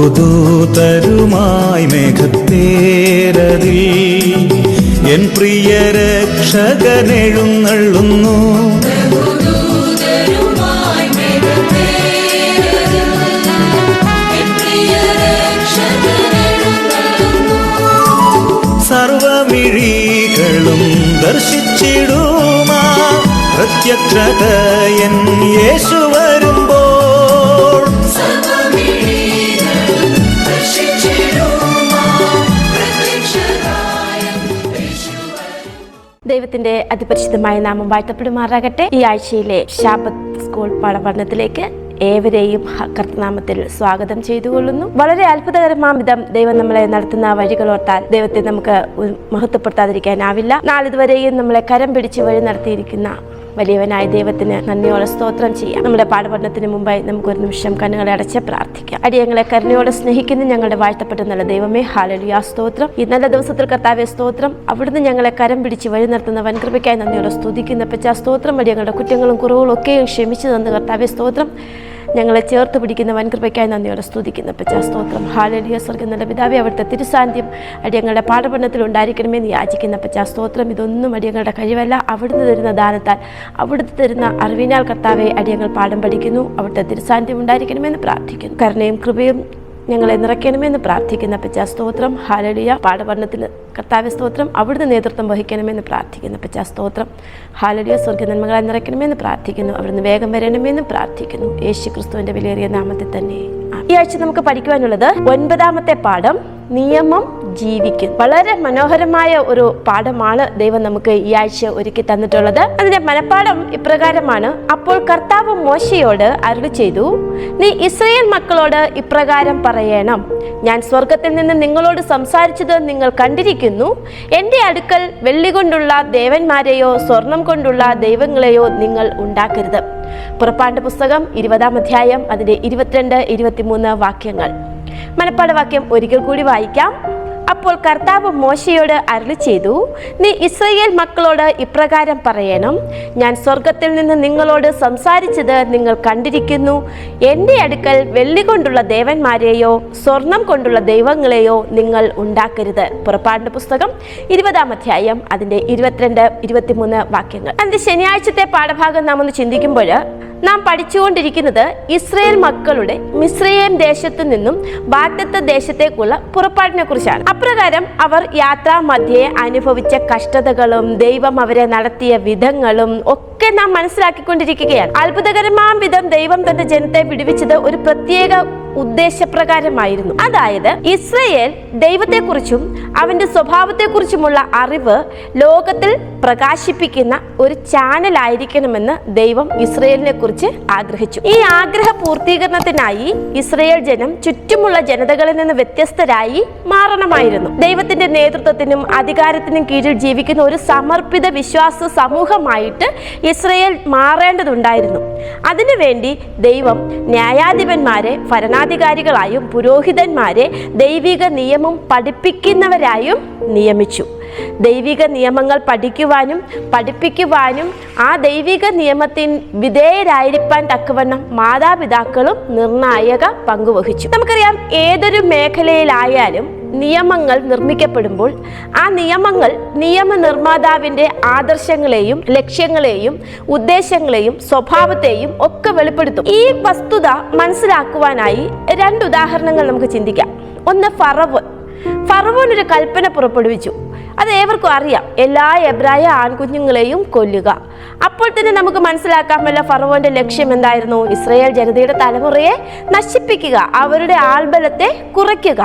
ബഹുദൂതരുമായി മേഘത്തേരതിൽ N പ്രിയ രക്ഷകനെഴുന്നള്ളുന്നു. സർവമിഴികളും ദർശിച്ചിടുമാ പ്രത്യക്ഷത N യേശു വരുമ്പോൾ. ദൈവത്തിന്റെ അതിപരിശുദ്ധമായ നാമം വാഴ്ത്തപ്പെടുമാറാകട്ടെ. ഈ ആഴ്ചയിലെ ശാബത്ത് സ്കൂൾ പാഠപഠനത്തിലേക്ക് ഏവരെയും കർത്തനാമത്തിൽ സ്വാഗതം ചെയ്തുകൊള്ളുന്നു. വളരെ അത്ഭുതകരമായ വിധം ദൈവം നമ്മളെ നടത്തുന്ന വഴികളോർത്താൽ ദൈവത്തെ നമുക്ക് മഹത്വപ്പെടുത്താതിരിക്കാനാവില്ല. നാളിതുവരെയും നമ്മളെ കരം പിടിച്ച് വഴി നടത്തിയിരിക്കുന്ന വലിയവനായ ദൈവത്തിന് നന്ദിയോടെ സ്തോത്രം ചെയ്യാം. നമ്മുടെ പാഠപഠനത്തിന് മുമ്പായി നമുക്കൊരു നിമിഷം കണ്ണുകളെ അടച്ച് പ്രാർത്ഥിക്കാം. അടിയങ്ങളെ കരുണയോടെ സ്നേഹിക്കുന്ന ഞങ്ങളുടെ വാഴ്ത്തപ്പെട്ട നല്ല ദൈവമേ, ഹല്ലേലൂയ സ്തോത്രം. ഈ നല്ല ദിവസത്തിൽ കർത്താവേ സ്തോത്രം. അവിടുന്ന് ഞങ്ങളെ കരം പിടിച്ച് വഴി നടത്തുന്ന വൻകൃപയ്ക്കായി നന്ദിയോടെ സ്തുതിക്കുന്ന പറ്റാ സ്തോത്രം. അടിയങ്ങളുടെ കുറ്റങ്ങളും കുറവുകളും ഒക്കെയും ക്ഷമിച്ചു തന്ന കർത്താവേ സ്തോത്രം. ഞങ്ങളെ ചേർത്ത് പിടിക്കുന്ന വൻകൃപയ്ക്കായി നന്ദിയോടെ സ്തുതിക്കുന്ന പറ്റാ സ്തോത്രം. ഹല്ലേലൂയ സ്വർഗ്ഗ നല്ല പിതാവേ, അവിടുത്തെ തിരുസാന്നിധ്യം അടിയങ്ങളുടെ പാഠപഠനത്തിൽ ഉണ്ടായിരിക്കണമെന്ന് യാചിക്കുന്ന പറ്റാ സ്തോത്രം. ഇതൊന്നും അടിയങ്ങളുടെ കഴിവല്ല, അവിടുന്ന് തരുന്ന ദാനത്താൽ, അവിടുന്ന് തരുന്ന അറിവിനാൽ കർത്താവെ അടിയങ്ങൾ പാഠം പഠിക്കുന്നു. അവിടുത്തെ തിരുസാന്നിധ്യം ഉണ്ടായിരിക്കണമെന്ന് പ്രാർത്ഥിക്കുന്നു. കരുണയും കൃപയും ഞങ്ങളെ നിറയ്ക്കണമെന്ന് പ്രാർത്ഥിക്കുന്ന പറ്റാ സ്തോത്രം. ഹല്ലേലൂയ. പാഠപഠനത്തിൽ കർത്താവെ സ്തോത്രം, അവിടുന്ന് നേതൃത്വം വഹിക്കണമെന്ന് പ്രാർത്ഥിക്കുന്ന പറ്റാ സ്തോത്രം. ഹല്ലേലൂയ. സ്വർഗ്ഗ നന്മകളെ നിറയ്ക്കണമെന്ന് പ്രാർത്ഥിക്കുന്നു. അവിടുന്ന് വേഗം വരണമെന്ന് പ്രാർത്ഥിക്കുന്നു. യേശു ക്രിസ്തുവിന്റെ വിലയേറിയ നാമത്തിൽ തന്നെ. ഈ ആഴ്ച നമുക്ക് പഠിക്കുവാനുള്ളത് 9ാമത്തെ പാഠം, നിയമം ജീവിക്കും. വളരെ മനോഹരമായ ഒരു പാഠമാണ് ദൈവം നമുക്ക് ഈ ആഴ്ച ഒരുക്കി തന്നിട്ടുള്ളത്. അതിന്റെ മനപ്പാഠം ഇപ്രകാരമാണ്: അപ്പോൾ കർത്താവ് മോശയോട് അരുളി ചെയ്തു, നീ ഇസ്രായേൽ മക്കളോട് ഇപ്രകാരം പറയണം, ഞാൻ സ്വർഗത്തിൽ നിന്ന് നിങ്ങളോട് സംസാരിച്ചത് നിങ്ങൾ കണ്ടിരിക്കുന്നു. എൻ്റെ അടുക്കൽ വെള്ളി കൊണ്ടുള്ള ദേവന്മാരെയോ സ്വർണം കൊണ്ടുള്ള ദൈവങ്ങളെയോ നിങ്ങൾ ഉണ്ടാക്കരുത്. പുറപ്പാട് പുസ്തകം 20-ാം അധ്യായം അതിന്റെ 22-23 വാക്യങ്ങൾ. മനപ്പാഠവാക്യം ഒരിക്കൽ കൂടി വായിക്കാം. അപ്പോൾ കർത്താവ് മോശയോട് അരുളി ചെയ്തു, നീ ഇസ്രായേൽ മക്കളോട് ഇപ്രകാരം പറയണം, ഞാൻ സ്വർഗത്തിൽ നിന്ന് നിങ്ങളോട് സംസാരിച്ചത് നിങ്ങൾ കണ്ടിരിക്കുന്നു. എൻ്റെ അടുക്കൽ വെള്ളി കൊണ്ടുള്ള ദേവന്മാരെയോ സ്വർണം കൊണ്ടുള്ള ദൈവങ്ങളെയോ നിങ്ങൾ ഉണ്ടാക്കരുത്. പുറപ്പാട് പുസ്തകം 20-ാം അധ്യായം അതിൻ്റെ 22-23 വാക്യങ്ങൾ. അതിൻ്റെ ശനിയാഴ്ചത്തെ പാഠഭാഗം നാം ഒന്ന് ചിന്തിക്കുമ്പോൾ നാം പഠിച്ചുകൊണ്ടിരിക്കുന്നത് ഇസ്രായേൽ മക്കളുടെ മിസ്രയീം ദേശത്തു നിന്നും വാഗ്ദത്ത ദേശത്തേക്കുള്ള പുറപ്പാടിനെ കുറിച്ചാണ്. അപ്രകാരം അവർ യാത്രാ മധ്യേ അനുഭവിച്ച കഷ്ടതകളും ദൈവം അവരെ നടത്തിയ വിധങ്ങളും ഒക്കെ നാം മനസ്സിലാക്കിക്കൊണ്ടിരിക്കുകയാണ്. അത്ഭുതകരമായ വിധം ദൈവം തന്റെ ജനത്തെ വിടുവിച്ചത് ഒരു പ്രത്യേക ഉദ്ദേശപ്രകാരമായിരുന്നു. അതായത് ഇസ്രായേൽ ദൈവത്തെക്കുറിച്ചും അവന്റെ സ്വഭാവത്തെക്കുറിച്ചുമുള്ള അറിവ് ലോകത്തിൽ പ്രകാശിപ്പിക്കുന്ന ഒരു ചാനൽ ആയിരിക്കണമെന്ന് ദൈവം ഇസ്രായേലിനെ കുറിച്ച് ആഗ്രഹിച്ചു. ഈ ആഗ്രഹ പൂർത്തീകരണത്തിനായി ഇസ്രായേൽ ജനം ചുറ്റുമുള്ള ജനതകളിൽ നിന്ന് വ്യത്യസ്തരായി മാറണമായിരുന്നു. ദൈവത്തിന്റെ നേതൃത്വത്തിനും അധികാരത്തിനും കീഴിൽ ജീവിക്കുന്ന ഒരു സമർപ്പിത വിശ്വാസ സമൂഹമായിട്ട് ഇസ്രായേൽ മാറേണ്ടതുണ്ടായിരുന്നു. അതിനുവേണ്ടി ദൈവം ന്യായാധിപന്മാരെ ഭരണാധികാരികളായും പുരോഹിതന്മാരെ ദൈവിക നിയമം പഠിപ്പിക്കുന്നവരായും നിയമിച്ചു. ദൈവിക നിയമങ്ങൾ പഠിപ്പിക്കുവാനും ആ ദൈവിക നിയമത്തിന് വിധേയരായിരിക്കാൻ തക്കവണ്ണം മാതാപിതാക്കളും നിർണായക പങ്കുവഹിച്ചു. നമുക്കറിയാം, ഏതൊരു മേഖലയിലായാലും നിയമങ്ങൾ നിർമ്മിക്കപ്പെടുമ്പോൾ ആ നിയമങ്ങൾ നിയമനിർമ്മാതാവിൻ്റെ ആദർശങ്ങളെയും ലക്ഷ്യങ്ങളെയും ഉദ്ദേശങ്ങളെയും സ്വഭാവത്തെയും ഒക്കെ വെളിപ്പെടുത്തും. ഈ വസ്തുത മനസ്സിലാക്കുവാനായി 2 ഉദാഹരണങ്ങൾ നമുക്ക് ചിന്തിക്കാം. ഒന്ന്, ഫറവോൻ ഒരു കൽപ്പന പുറപ്പെടുവിച്ചു. അത് ഏവർക്കും അറിയാം, എല്ലാ എബ്രായ ആൺകുഞ്ഞുങ്ങളെയും കൊല്ലുക. അപ്പോൾ തന്നെ നമുക്ക് മനസ്സിലാക്കാമല്ലോ ഫറവോന്റെ ലക്ഷ്യം എന്തായിരുന്നു? ഇസ്രായേൽ ജനതയുടെ തലമുറയെ നശിപ്പിക്കുക, അവരുടെ ആൾബലത്തെ കുറയ്ക്കുക.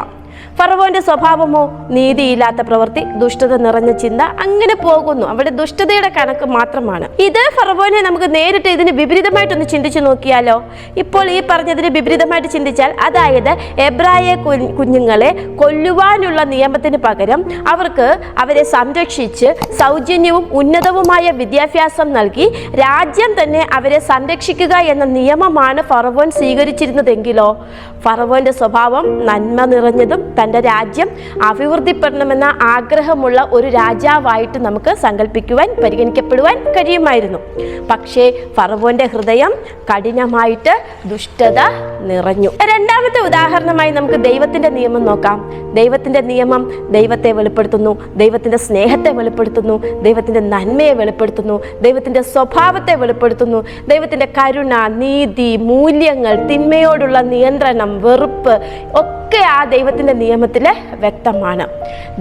ഫറവോന്റെ സ്വഭാവമോ നീതിയില്ലാത്ത പ്രവൃത്തി, ദുഷ്ടത നിറഞ്ഞ ചിന്ത, അങ്ങനെ പോകുന്നു. അവിടെ ദുഷ്ടതയുടെ കണക്ക് മാത്രമാണ്. ഇത് ഫറവോനെ നമുക്ക് നേരിട്ട് ഇതിന് വിപരീതമായിട്ടൊന്ന് ചിന്തിച്ചു നോക്കിയാലോ? ഇപ്പോൾ ഈ പറഞ്ഞതിന് വിപരീതമായിട്ട് ചിന്തിച്ചാൽ, അതായത് എബ്രായ കുഞ്ഞുങ്ങളെ കൊല്ലുവാനുള്ള നിയമത്തിന് പകരം അവരെ സംരക്ഷിച്ച് സൗജന്യവും ഉന്നതവുമായ വിദ്യാഭ്യാസം നൽകി രാജ്യം തന്നെ അവരെ സംരക്ഷിക്കുക എന്ന നിയമമാണ് ഫറവോൻ സ്വീകരിച്ചിരുന്നതെങ്കിലോ ഫറവോന്റെ സ്വഭാവം നന്മ നിറഞ്ഞതും തൻ്റെ രാജ്യം അഭിവൃദ്ധിപ്പെടണമെന്ന ആഗ്രഹമുള്ള ഒരു രാജാവായിട്ട് നമുക്ക് സങ്കല്പിക്കുവാൻ, പരിഗണിക്കപ്പെടുവാൻ കഴിയുമായിരുന്നു. പക്ഷേ ഫറവോന്റെ ഹൃദയം കഠിനമായിട്ട് ദുഷ്ടത നിറഞ്ഞു. രണ്ടാമത്തെ ഉദാഹരണമായി നമുക്ക് ദൈവത്തിന്റെ നിയമം നോക്കാം. ദൈവത്തിന്റെ നിയമം ദൈവത്തെ വെളിപ്പെടുത്തുന്നു, ദൈവത്തിന്റെ സ്നേഹത്തെ വെളിപ്പെടുത്തുന്നു, ദൈവത്തിന്റെ നന്മയെ വെളിപ്പെടുത്തുന്നു, ദൈവത്തിന്റെ സ്വഭാവത്തെ വെളിപ്പെടുത്തുന്നു, ദൈവത്തിന്റെ കരുണ, നീതി, മൂല്യങ്ങൾ, തിന്മയോടുള്ള നിയന്ത്രണം, വെറുപ്പ് ഒക്കെ ആ ദൈവത്തിന്റെ നിയമത്തിൽ വ്യക്തമാണ്.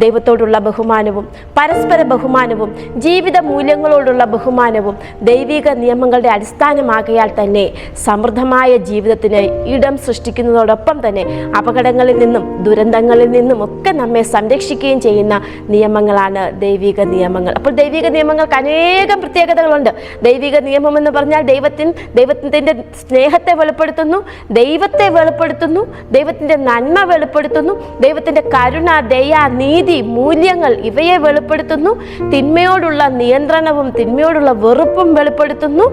ദൈവത്തോടുള്ള ബഹുമാനവും പരസ്പര ബഹുമാനവും ജീവിത മൂല്യങ്ങളോടുള്ള ബഹുമാനവും ദൈവിക നിയമങ്ങളുടെ അടിസ്ഥാനമാകിയാൽ തന്നെ സമൃദ്ധമായ ജീവിതത്തിന് ഇടം സൃഷ്ടിക്കുന്നതോടൊപ്പം തന്നെ അപകടങ്ങളിൽ നിന്നും ദുരന്തങ്ങളിൽ നിന്നും ഒക്കെ നമ്മെ സംരക്ഷിക്കുകയും ചെയ്യുന്ന നിയമങ്ങളാണ് ദൈവിക നിയമങ്ങൾ. അപ്പോൾ ദൈവിക നിയമങ്ങൾക്ക് അനേകം പ്രത്യേകതകളുണ്ട്. ദൈവിക നിയമം എന്ന് പറഞ്ഞാൽ ദൈവത്തിൻ്റെ സ്നേഹത്തെ വെളിപ്പെടുത്തുന്നു, ദൈവത്തെ വെളിപ്പെടുത്തുന്നു, ദൈവത്തിൻ്റെ നന്മ വെളിപ്പെടുത്തുന്നു, ദൈവത്തിൻ്റെ കരുണ, ദയ, നീതി, മൂല്യങ്ങൾ ഇവയെ വെളിപ്പെടുത്തുന്നു, തിന്മയോടുള്ള നിയന്ത്രണവും തിന്മയോടുള്ള വെറുപ്പും വെളിപ്പെടുത്തുന്നു,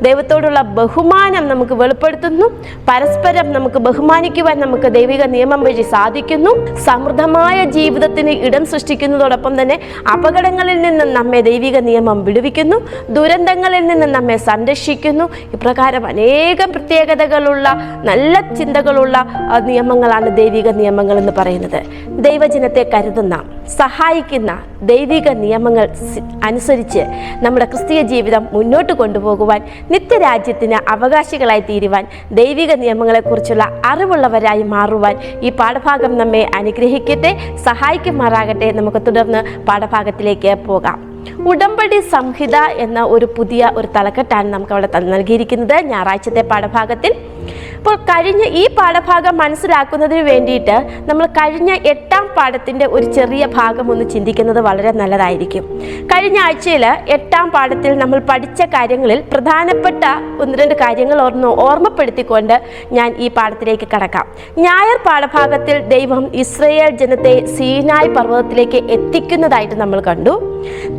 ദൈവത്തോടുള്ള ബഹുമാനം നമുക്ക് വെളിപ്പെടുത്തുന്നു, പരസ്പരം നമുക്ക് ബഹുമാനിക്കുവാൻ നമുക്ക് ദൈവിക നിയമം വഴി സാധിക്കുന്നു, സമൃദ്ധമായ ജീവിതത്തിന് ഇടം സൃഷ്ടിക്കുന്നതോടൊപ്പം തന്നെ അപകടങ്ങളിൽ നിന്ന് നമ്മെ ദൈവിക നിയമം വിടുവിക്കുന്നു, ദുരന്തങ്ങളിൽ നിന്ന് നമ്മെ സംരക്ഷിക്കുന്നു. ഇപ്രകാരം അനേകം പ്രത്യേകതകളുള്ള നല്ല ചിന്തകളുള്ള നിയമങ്ങളാണ് ദൈവിക നിയമങ്ങൾ എന്ന് പറയുന്നത്. ദൈവജനത്തെ കരുതുന്ന, സഹായിക്കുന്ന ദൈവിക നിയമങ്ങൾ അനുസരിച്ച് നമ്മുടെ ക്രിസ്തീയ ജീവിതം മുന്നോട്ട് കൊണ്ടുപോകുവാൻ, നിത്യരാജ്യത്തിന് അവകാശികളായി തീരുവാൻ, ദൈവിക നിയമങ്ങളെക്കുറിച്ചുള്ള അറിവുള്ളവരായി മാറുവാൻ ഈ പാഠഭാഗം നമ്മെ അനുഗ്രഹിക്കട്ടെ, സഹായിക്കുമാറാകട്ടെ. നമുക്ക് തുടർന്ന് പാഠഭാഗത്തിലേക്ക് പോകാം. ഉടമ്പടി സംഹിത എന്ന ഒരു പുതിയ തലക്കെട്ടാണ് നമുക്ക് അവിടെ നൽകിയിരിക്കുന്നത് ഞായറാഴ്ചത്തെ പാഠഭാഗത്തിൽ. അപ്പോൾ കഴിഞ്ഞ ഈ പാഠഭാഗം മനസ്സിലാക്കുന്നതിന് വേണ്ടിയിട്ട് നമ്മൾ കഴിഞ്ഞ 8ാം പാഠത്തിൻ്റെ ഒരു ചെറിയ ഭാഗം ഒന്ന് ചിന്തിക്കുന്നത് വളരെ നല്ലതായിരിക്കും. കഴിഞ്ഞ ആഴ്ചയിൽ 8ാം പാഠത്തിൽ നമ്മൾ പഠിച്ച കാര്യങ്ങളിൽ പ്രധാനപ്പെട്ട 1-2 കാര്യങ്ങൾ ഓർമ്മപ്പെടുത്തിക്കൊണ്ട് ഞാൻ ഈ പാഠത്തിലേക്ക് കടക്കാം. ഞായർ പാഠഭാഗത്തിൽ ദൈവം ഇസ്രായേൽ ജനത്തെ സീനായ് പർവ്വതത്തിലേക്ക് എത്തിക്കുന്നതായിട്ട് നമ്മൾ കണ്ടു.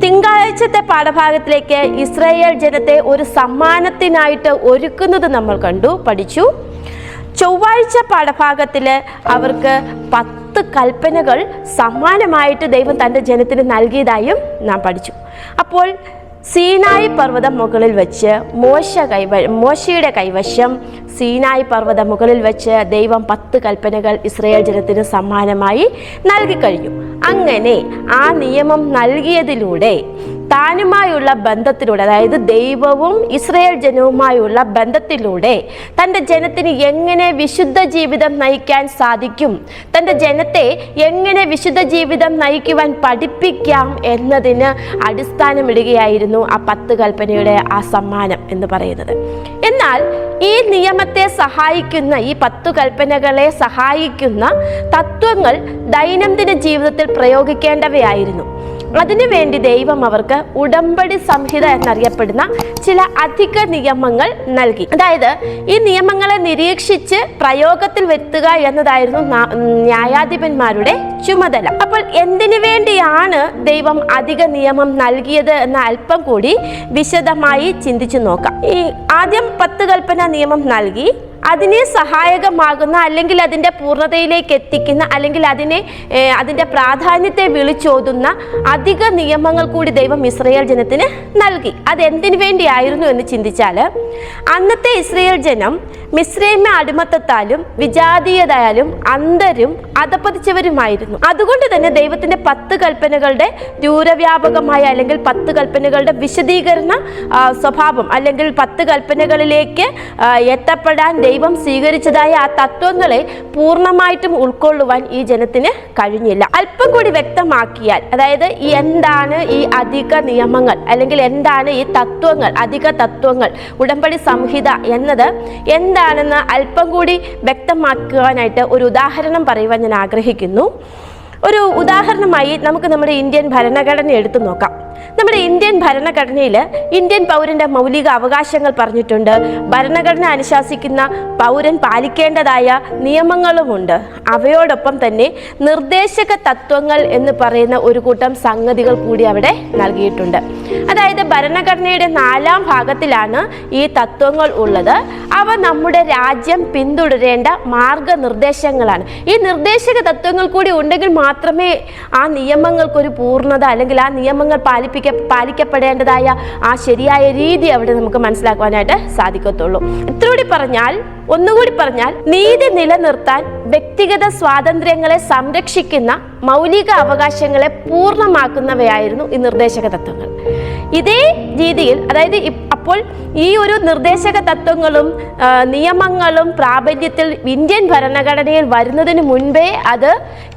തിങ്കളാഴ്ചത്തെ പാഠഭാഗത്തിലേക്ക് ഇസ്രായേൽ ജനത്തെ ഒരു സമ്മാനത്തിനായിട്ട് ഒരുക്കുന്നത് നമ്മൾ പഠിച്ചു. ചൊവ്വാഴ്ച പാഠഭാഗത്തിൽ അവർക്ക് 10 കൽപ്പനകൾ സമ്മാനമായിട്ട് ദൈവം തൻ്റെ ജനത്തിന് നൽകിയതായും നാം പഠിച്ചു. അപ്പോൾ സീനായി പർവ്വതം മുകളിൽ വെച്ച് മോശയുടെ കൈവശം സീനായി പർവ്വതം മുകളിൽ വെച്ച് ദൈവം 10 കൽപ്പനകൾ ഇസ്രായേൽ ജനത്തിന് സമ്മാനമായി നൽകിക്കഴിഞ്ഞു. അങ്ങനെ ആ നിയമം നൽകിയതിലൂടെ താനുമായുള്ള ബന്ധത്തിലൂടെ, അതായത് ദൈവവും ഇസ്രായേൽ ജനവുമായുള്ള ബന്ധത്തിലൂടെ തൻ്റെ ജനത്തിന് എങ്ങനെ വിശുദ്ധ ജീവിതം നയിക്കാൻ സാധിക്കും, തൻ്റെ ജനത്തെ എങ്ങനെ വിശുദ്ധ ജീവിതം നയിക്കുവാൻ പഠിപ്പിക്കാം എന്നതിന് അടിസ്ഥാനമിടുകയായിരുന്നു ആ 10 കൽപ്പനയുടെ ആ സമ്മാനം എന്ന് പറയുന്നത്. എന്നാൽ ഈ നിയമത്തെ സഹായിക്കുന്ന, ഈ 10 കൽപ്പനകളെ സഹായിക്കുന്ന തത്വങ്ങൾ ദൈനംദിന ജീവിതത്തിൽ പ്രയോഗിക്കേണ്ടവയായിരുന്നു. അതിനുവേണ്ടി ദൈവം അവർക്ക് ഉടമ്പടി സംഹിത എന്നറിയപ്പെടുന്ന ചില അധിക നിയമങ്ങൾ നൽകി. അതായത് ഈ നിയമങ്ങളെ നിരീക്ഷിച്ച് പ്രയോഗത്തിൽ വരുത്തുക എന്നതായിരുന്നു ന്യായാധിപന്മാരുടെ ചുമതല. അപ്പോൾ എന്തിനു വേണ്ടിയാണ് ദൈവം അധിക നിയമം നൽകിയത് എന്ന അല്പം കൂടി വിശദമായി ചിന്തിച്ചു നോക്കാം. ഈ ആദ്യം 10 കൽപ്പന നിയമം നൽകി അതിനെ സഹായകമാകുന്ന, അല്ലെങ്കിൽ അതിൻ്റെ പൂർണ്ണതയിലേക്ക് എത്തിക്കുന്ന, അല്ലെങ്കിൽ അതിൻ്റെ പ്രാധാന്യത്തെ വിളിച്ചോതുന്ന അധിക നിയമങ്ങൾ കൂടി ദൈവം ഇസ്രായേൽ ജനത്തിന് നൽകി. അതെന്തിനു വേണ്ടിയായിരുന്നു എന്ന് ചിന്തിച്ചാൽ, അന്നത്തെ ഇസ്രായേൽ ജനം മിസ്രൈമ അടിമത്തത്താലും വിജാതീയതയാലും അന്ധരും അധപ്പതിച്ചവരുമായിരുന്നു. അതുകൊണ്ട് തന്നെ ദൈവത്തിൻ്റെ 10 കൽപ്പനകളുടെ ദൂരവ്യാപകമായ, അല്ലെങ്കിൽ 10 കൽപ്പനകളുടെ വിശദീകരണ സ്വഭാവം, അല്ലെങ്കിൽ 10 കൽപ്പനകളിലേക്ക് എത്തപ്പെടാൻ ദൈവം സ്വീകരിച്ചതായ ആ തത്വങ്ങളെ പൂർണ്ണമായിട്ടും ഉൾക്കൊള്ളുവാൻ ഈ ജനത്തിന് കഴിഞ്ഞില്ല. അല്പം കൂടി വ്യക്തമാക്കിയാൽ, അതായത് എന്താണ് ഈ അധിക നിയമങ്ങൾ, അല്ലെങ്കിൽ എന്താണ് ഈ തത്വങ്ങൾ, അധിക തത്വങ്ങൾ, ഉടമ്പടി സംഹിത എന്നത് എന്താണെന്ന് അല്പം കൂടി വ്യക്തമാക്കുവാനായിട്ട് ഒരു ഉദാഹരണം പറയുവാൻ ഞാൻ ആഗ്രഹിക്കുന്നു. ഒരു ഉദാഹരണമായി നമുക്ക് നമ്മുടെ ഇന്ത്യൻ ഭരണഘടന എടുത്തു നോക്കാം. നമ്മുടെ ഇന്ത്യൻ ഭരണഘടനയിൽ ഇന്ത്യൻ പൗരന്റെ മൗലിക അവകാശങ്ങൾ പറഞ്ഞിട്ടുണ്ട്. ഭരണഘടന അനുശാസിക്കുന്ന പൗരൻ പാലിക്കേണ്ടതായ നിയമങ്ങളുമുണ്ട്. അവയോടൊപ്പം തന്നെ നിർദ്ദേശക തത്വങ്ങൾ എന്ന് പറയുന്ന ഒരു കൂട്ടം സംഗതികൾ കൂടി അവിടെ നൽകിയിട്ടുണ്ട്. അതായത് ഭരണഘടനയുടെ 4-ാം ഭാഗത്തിലാണ് ഈ തത്വങ്ങൾ ഉള്ളത്. അവ നമ്മുടെ രാജ്യം പിന്തുടരേണ്ട മാർഗനിർദ്ദേശങ്ങളാണ്. ഈ നിർദ്ദേശക തത്വങ്ങൾ കൂടി ഉണ്ടെങ്കിൽ മാത്രമേ ആ നിയമങ്ങൾക്കൊരു പൂർണ്ണത അല്ലെങ്കിൽ ആ നിയമങ്ങൾ പാലിക്കപ്പെടേണ്ടതായ ആ ശരിയായ രീതി അവിടെ നമുക്ക് മനസ്സിലാക്കുവാനായിട്ട് സാധിക്കത്തുള്ളൂ. ഒന്നുകൂടി പറഞ്ഞാൽ നീതി നിലനിർത്താൻ വ്യക്തിഗത സ്വാതന്ത്ര്യങ്ങളെ സംരക്ഷിക്കുന്ന മൗലിക അവകാശങ്ങളെ പൂർണ്ണമാക്കുന്നവയായിരുന്നു ഈ നിർദ്ദേശക തത്വങ്ങൾ. ഇതേ രീതിയിൽ അതായത് അപ്പോൾ ഈ ഒരു നിർദ്ദേശക തത്വങ്ങളും നിയമങ്ങളും പ്രാബല്യത്തിൽ ഇന്ത്യൻ ഭരണഘടനയിൽ വരുന്നതിന് മുൻപേ അത്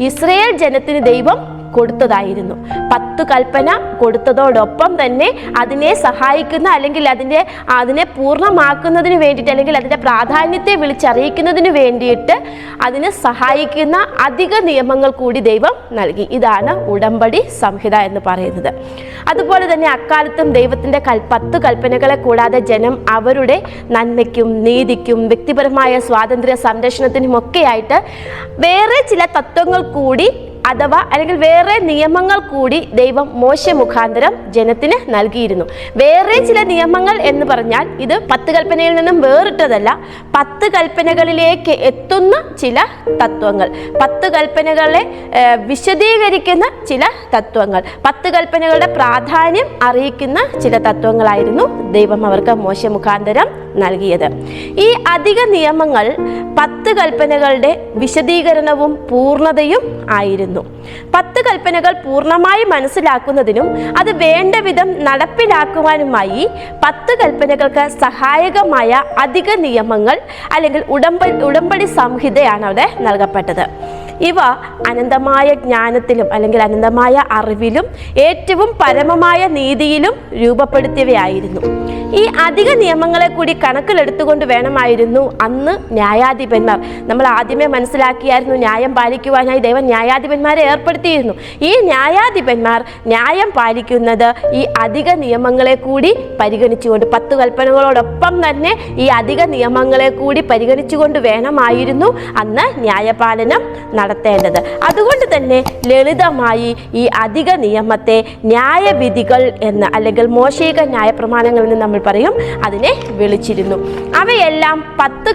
ഇസ്രയേൽ ജനത്തിന് ദൈവം കൊടുത്തതായിരുന്നു. 10 കൽപ്പന കൊടുത്തതോടൊപ്പം തന്നെ അതിനെ സഹായിക്കുന്ന അല്ലെങ്കിൽ അതിനെ പൂർണ്ണമാക്കുന്നതിന് വേണ്ടിയിട്ട് അല്ലെങ്കിൽ അതിൻ്റെ പ്രാധാന്യത്തെ വിളിച്ചറിയിക്കുന്നതിന് വേണ്ടിയിട്ട് അതിനെ സഹായിക്കുന്ന അധിക നിയമങ്ങൾ കൂടി ദൈവം നൽകി. ഇതാണ് ഉടമ്പടി സംഹിത എന്ന് പറയുന്നത്. അതുപോലെ തന്നെ അക്കാലത്തും ദൈവത്തിൻ്റെ 10 കൽപ്പനകളെ കൂടാതെ ജനം അവരുടെ നന്മയ്ക്കും നീതിക്കും വ്യക്തിപരമായ സ്വാതന്ത്ര്യ സംരക്ഷണത്തിനുമൊക്കെയായിട്ട് വേറെ ചില തത്വങ്ങൾ കൂടി അല്ലെങ്കിൽ വേറെ നിയമങ്ങൾ കൂടി ദൈവം മോശെ മുഖാന്തരം ജനത്തിന് നൽകിയിരുന്നു. വേറെ ചില നിയമങ്ങൾ എന്ന് പറഞ്ഞാൽ ഇത് 10 കൽപ്പനയിൽ നിന്നും വേറിട്ടതല്ല. 10 കൽപ്പനകളിലേക്ക് എത്തുന്ന ചില തത്വങ്ങൾ, 10 കൽപ്പനകളെ വിശദീകരിക്കുന്ന ചില തത്വങ്ങൾ, 10 കൽപ്പനകളുടെ പ്രാധാന്യം അറിയിക്കുന്ന ചില തത്വങ്ങളായിരുന്നു ദൈവം അവർക്ക് മോശെ മുഖാന്തരം നൽകിയത്. ഈ അധിക നിയമങ്ങൾ 10 കൽപ്പനകളുടെ വിശദീകരണവും പൂർണ്ണതയും ആയിരുന്നു. 10 കൽപ്പനകൾ പൂർണ്ണമായി മനസ്സിലാക്കുന്നതിനും അത് വേണ്ട വിധം നടപ്പിലാക്കുവാനുമായി 10 കൽപ്പനകൾക്ക് സഹായകമായ അധിക നിയമങ്ങൾ അല്ലെങ്കിൽ ഉടമ്പടി സംഹിതയാണ് അവിടെ നൽകപ്പെട്ടത്. ഇവ അനന്തമായ ജ്ഞാനത്തിലും അല്ലെങ്കിൽ അനന്തമായ അറിവിലും ഏറ്റവും പരമമായ നീതിയിലും രൂപപ്പെടുത്തിയവയായിരുന്നു. ഈ അധിക നിയമങ്ങളെ കൂടി കണക്കിലെടുത്തുകൊണ്ട് വേണമായിരുന്നു അന്ന് ന്യായാധിപന്മാർ, നമ്മൾ ആദ്യമേ മനസ്സിലാക്കിയായിരുന്നു, ന്യായം പാലിക്കുവാനായി ദൈവം ന്യായാധിപന്മാരെ ഏർപ്പെടുത്തിയിരുന്നു. ഈ ന്യായാധിപന്മാർ ന്യായം പാലിക്കുന്നത് ഈ അധിക നിയമങ്ങളെ കൂടി പരിഗണിച്ചുകൊണ്ട് 10 കൽപ്പനകളോടൊപ്പം തന്നെ ഈ അധിക നിയമങ്ങളെ കൂടി പരിഗണിച്ചുകൊണ്ട് വേണമായിരുന്നു അന്ന് ന്യായപാലനം നടത്തേണ്ടത്. അതുകൊണ്ട് തന്നെ ലളിതമായി ഈ അധിക നിയമത്തെ ന്യായവിധികൾ എന്ന് അല്ലെങ്കിൽ മോശിക ന്യായപ്രമാണങ്ങൾ എന്ന് നമ്മൾ പറയും, അതിനെ വിളിച്ചിരുന്നു. അവയെല്ലാം 10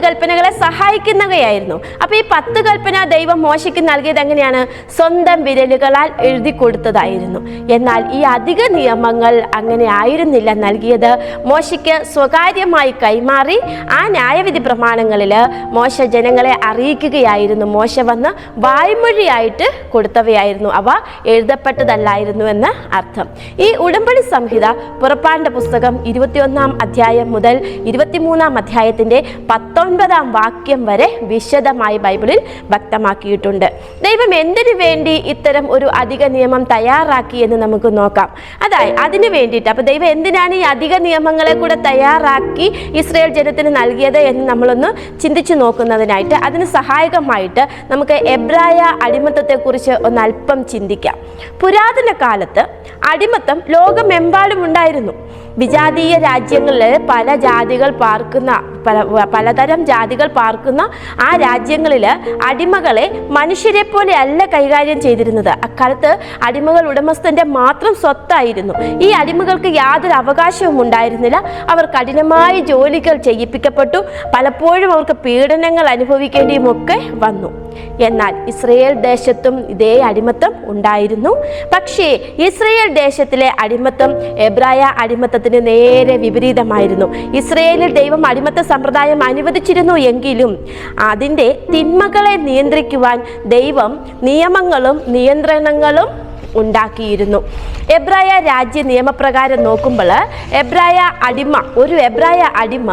കൽപ്പനകളെ സഹായിക്കുന്നവയായിരുന്നു. അപ്പൊ ഈ 10 കൽപ്പന ദൈവം മോശയ്ക്ക് നൽകിയത് എങ്ങനെയാണ്? സ്വന്തം വിരലുകളാൽ എഴുതി കൊടുത്തതായിരുന്നു. എന്നാൽ ഈ അധിക നിയമങ്ങൾ അങ്ങനെ ആയിരുന്നില്ല നൽകിയത്. മോശയ്ക്ക് സ്വകാര്യമായി കൈമാറി ആ ന്യായവിധി പ്രമാണങ്ങളിൽ മോശ ജനങ്ങളെ അറിയിക്കുകയായിരുന്നു. മോശ വന്ന് വായ്മൊഴിയായിട്ട് കൊടുത്തവയായിരുന്നു, അവ എഴുതപ്പെട്ടതല്ലായിരുന്നു എന്ന് അർത്ഥം. ഈ ഉടമ്പടി സംഹിത പുറപ്പാടിന്റെ പുസ്തകം 21-ാം അധ്യായം മുതൽ 23-ാം അധ്യായത്തിന്റെ 19-ാം വാക്യം വരെ വിശദമായി ബൈബിളിൽ വ്യക്തമാക്കിയിട്ടുണ്ട്. ദൈവം എന്തിനു വേണ്ടി ഇത്തരം ഒരു അധിക നിയമം തയ്യാറാക്കി എന്ന് നമുക്ക് നോക്കാം. അതായത് അതിനു വേണ്ടിയിട്ട് അപ്പൊ ദൈവം എന്തിനാണ് ഈ അധിക നിയമങ്ങളെ കൂടെ തയ്യാറാക്കി ഇസ്രായേൽ ജനത്തിന് നൽകിയത് എന്ന് നമ്മളൊന്ന് ചിന്തിച്ചു നോക്കുന്നതിനായിട്ട് അതിന് സഹായകമായിട്ട് നമുക്ക് എബ്രായ അടിമത്തത്തെക്കുറിച്ച് ഒന്ന് അല്പം ചിന്തിക്കാം. പുരാതന കാലത്ത് അടിമത്തം ലോകമെമ്പാടും ഉണ്ടായിരുന്നു. വിജാതീയ രാജ്യങ്ങളിൽ പലതരം ജാതികൾ പാർക്കുന്ന ആ രാജ്യങ്ങളിൽ അടിമകളെ മനുഷ്യരെ പോലെ അല്ല കൈകാര്യം ചെയ്തിരുന്നത്. അക്കാലത്ത് അടിമകൾ ഉടമസ്ഥന്റെ മാത്രം സ്വത്തായിരുന്നു. ഈ അടിമകൾക്ക് യാതൊരു അവകാശവും ഉണ്ടായിരുന്നില്ല. അവർ കഠിനമായി ജോലികൾ ചെയ്യിപ്പിക്കപ്പെട്ടു. പലപ്പോഴും അവർക്ക് പീഡനങ്ങൾ അനുഭവിക്കേണ്ടിയുമൊക്കെ വന്നു. എന്നാൽ ഇസ്രയേൽ ദേശത്തും ഇതേ അടിമത്തം ഉണ്ടായിരുന്നു. പക്ഷേ ഇസ്രയേൽ ദേശത്തിലെ അടിമത്തം എബ്രായ അടിമത്തത്തിന് നേരെ വിപരീതമായിരുന്നു. ഇസ്രയേലിൽ ദൈവം അടിമത്ത സമ്പ്രദായം അനുവദിച്ചിരുന്നു എങ്കിലും അതിൻ്റെ തിന്മകളെ നിയന്ത്രിക്കുവാൻ ദൈവം നിയമങ്ങളും നിയന്ത്രണങ്ങളും ഉണ്ടാക്കിയിരുന്നു. എബ്രായ രാജ്യ നിയമപ്രകാരം നോക്കുമ്പോൾ ഒരു എബ്രായ അടിമ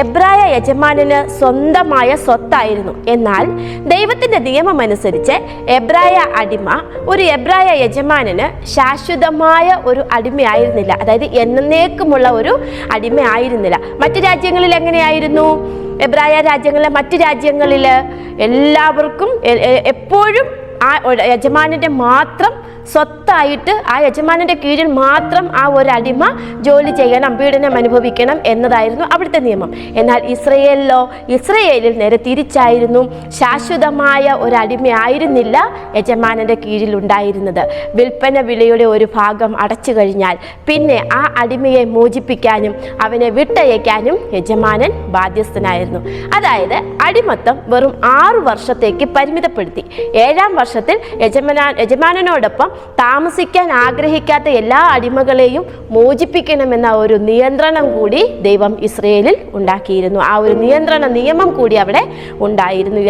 എബ്രായ യജമാനന് സ്വന്തമായ സ്വത്തായിരുന്നു. എന്നാൽ ദൈവത്തിൻ്റെ നിയമം അനുസരിച്ച് എബ്രായ അടിമ ഒരു എബ്രായ യജമാനന് ശാശ്വതമായ ഒരു അടിമയായിരുന്നില്ല. അതായത് എന്നേക്കുമുള്ള ഒരു അടിമ ആയിരുന്നില്ല. മറ്റു രാജ്യങ്ങളിൽ എങ്ങനെയായിരുന്നു? എബ്രായ രാജ്യങ്ങളിലെ മറ്റു രാജ്യങ്ങളിൽ എല്ലാവർക്കും എപ്പോഴും ആ യജമാനൻ്റെ മാത്രം സ്വത്തായിട്ട് ആ യജമാനൻ്റെ കീഴിൽ മാത്രം ആ ഒരു അടിമ ജോലി ചെയ്യണം, പീഡനം അനുഭവിക്കണം എന്നതായിരുന്നു അവിടുത്തെ നിയമം. എന്നാൽ ഇസ്രയേലിൽ നേരെ തിരിച്ചായിരുന്നു. ശാശ്വതമായ ഒരു അടിമയായിരുന്നില്ല യജമാനൻ്റെ കീഴിൽ ഉണ്ടായിരുന്നത്. വിൽപ്പന വിലയുടെ ഒരു ഭാഗം അടച്ചു കഴിഞ്ഞാൽ പിന്നെ ആ അടിമയെ മോചിപ്പിക്കാനും അവനെ വിട്ടയക്കാനും യജമാനൻ ബാധ്യസ്ഥനായിരുന്നു. അതായത് അടിമത്തം വെറും 6 വർഷത്തേക്ക് പരിമിതപ്പെടുത്തി. 7-ാം വർഷത്തിൽ യജമാനനോടൊപ്പം താമസിക്കാൻ ആഗ്രഹിക്കാത്ത എല്ലാ അടിമകളെയും മോചിപ്പിക്കണമെന്ന ഒരു നിയന്ത്രണം കൂടി ദൈവം ഇസ്രയേലിൽ ഉണ്ടാക്കിയിരുന്നു. ആ ഒരു നിയന്ത്രണ നിയമം കൂടി അവിടെ ഉണ്ടായിരുന്നു.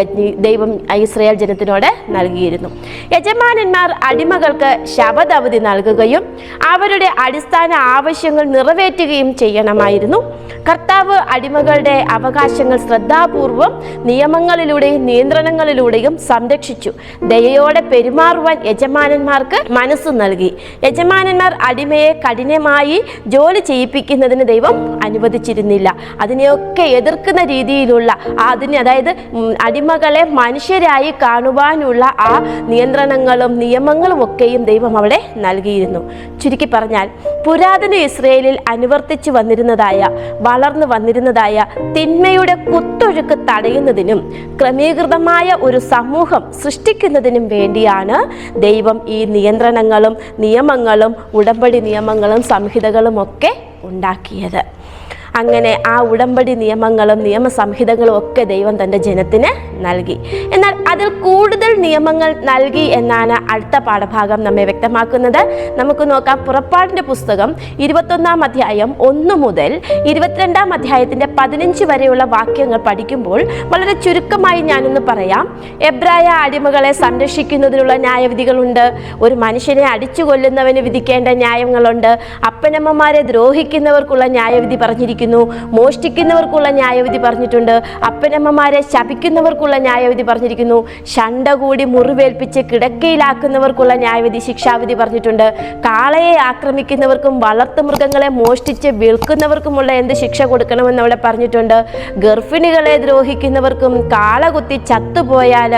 ദൈവം ഇസ്രയേൽ ജനത്തിനോട് നൽകിയിരുന്നു. യജമാനന്മാർ അടിമകൾക്ക് ശബദവധി നൽകുകയും അവരുടെ അടിസ്ഥാന ആവശ്യങ്ങൾ നിറവേറ്റുകയും ചെയ്യണമായിരുന്നു. കർത്താവ് അടിമകളുടെ അവകാശങ്ങൾ ശ്രദ്ധാപൂർവം നിയമങ്ങളിലൂടെയും നിയന്ത്രണങ്ങളിലൂടെയും സംരക്ഷിച്ചു. ദയയോടെ പെരുമാറുവാൻ യജമാനന്മാർക്ക് മനസ്സ് നൽകി. യജമാനന്മാർ അടിമയെ കഠിനമായി ജോലി ചെയ്യിപ്പിക്കുന്നതിന് ദൈവം അനുവദിച്ചിരുന്നില്ല. അതിനെയൊക്കെ എതിർക്കുന്ന രീതിയിലുള്ള അതായത് അടിമകളെ മനുഷ്യരായി കാണുവാനുള്ള ആ നിയന്ത്രണങ്ങളും നിയമങ്ങളും ഒക്കെയും ദൈവം അവിടെ നൽകിയിരുന്നു. ചുരുക്കി പറഞ്ഞാൽ പുരാതന ഇസ്രയേലിൽ അനുവർത്തിച്ചു വളർന്നു വന്നിരുന്നതായ തിന്മയുടെ കുത്തൊഴുക്ക് തടയുന്നതിനും ക്രമീകൃതമായ ഒരു സമൂഹം സൃഷ്ടിക്കുന്നതിനും വേണ്ടിയാണ് ദൈവം ഈ നിയന്ത്രണങ്ങളും നിയമങ്ങളും ഉടമ്പടി നിയമങ്ങളും സംഹിതകളും ഒക്കെ ഉണ്ടാക്കിയത്. അങ്ങനെ ആ ഉടമ്പടി നിയമങ്ങളും നിയമസംഹിതകളും ഒക്കെ ദൈവം തൻ്റെ ജനത്തിന് നൽകി. എന്നാൽ അതിൽ കൂടുതൽ നിയമങ്ങൾ നൽകി എന്നാണ് അടുത്ത പാഠഭാഗം നമ്മെ വ്യക്തമാക്കുന്നത്. നമുക്ക് നോക്കാം. പുറപ്പാടിൻ്റെ പുസ്തകം 21-ാം അധ്യായം 1 മുതൽ 22-ാം അധ്യായത്തിൻ്റെ 15 വരെയുള്ള വാക്യങ്ങൾ പഠിക്കുമ്പോൾ വളരെ ചുരുക്കമായി ഞാനൊന്ന് പറയാം. എബ്രായ അടിമകളെ സംരക്ഷിക്കുന്നതിനുള്ള ന്യായവിധികളുണ്ട്. ഒരു മനുഷ്യനെ അടിച്ചു കൊല്ലുന്നവന് വിധിക്കേണ്ട ന്യായങ്ങളുണ്ട്. അപ്പനമ്മമാരെ ദ്രോഹിക്കുന്നവർക്കുള്ള ന്യായവിധി പറഞ്ഞിരിക്കുന്നു. മോഷ്ടിക്കുന്നവർക്കുള്ള ന്യായവിധി പറഞ്ഞിട്ടുണ്ട്. അപ്പനമ്മമാരെ ശപിക്കുന്നവർക്കുള്ള ന്യായവിധി പറഞ്ഞിരിക്കുന്നു. ശണ്ട കൂടി മുറിവേൽപ്പിച്ച് കിടക്കയിലാക്കുന്നവർക്കുള്ള ന്യായവിധി ശിക്ഷാവിധി പറഞ്ഞിട്ടുണ്ട്. കാളയെ ആക്രമിക്കുന്നവർക്കും വളർത്തുമൃഗങ്ങളെ മോഷ്ടിച്ച് വിൽക്കുന്നവർക്കുമുള്ള എന്ത് ശിക്ഷ കൊടുക്കണമെന്ന് അവിടെ പറഞ്ഞിട്ടുണ്ട്. ഗർഭിണികളെ ദ്രോഹിക്കുന്നവർക്കും കാള കുത്തി ചത്തുപോയാൽ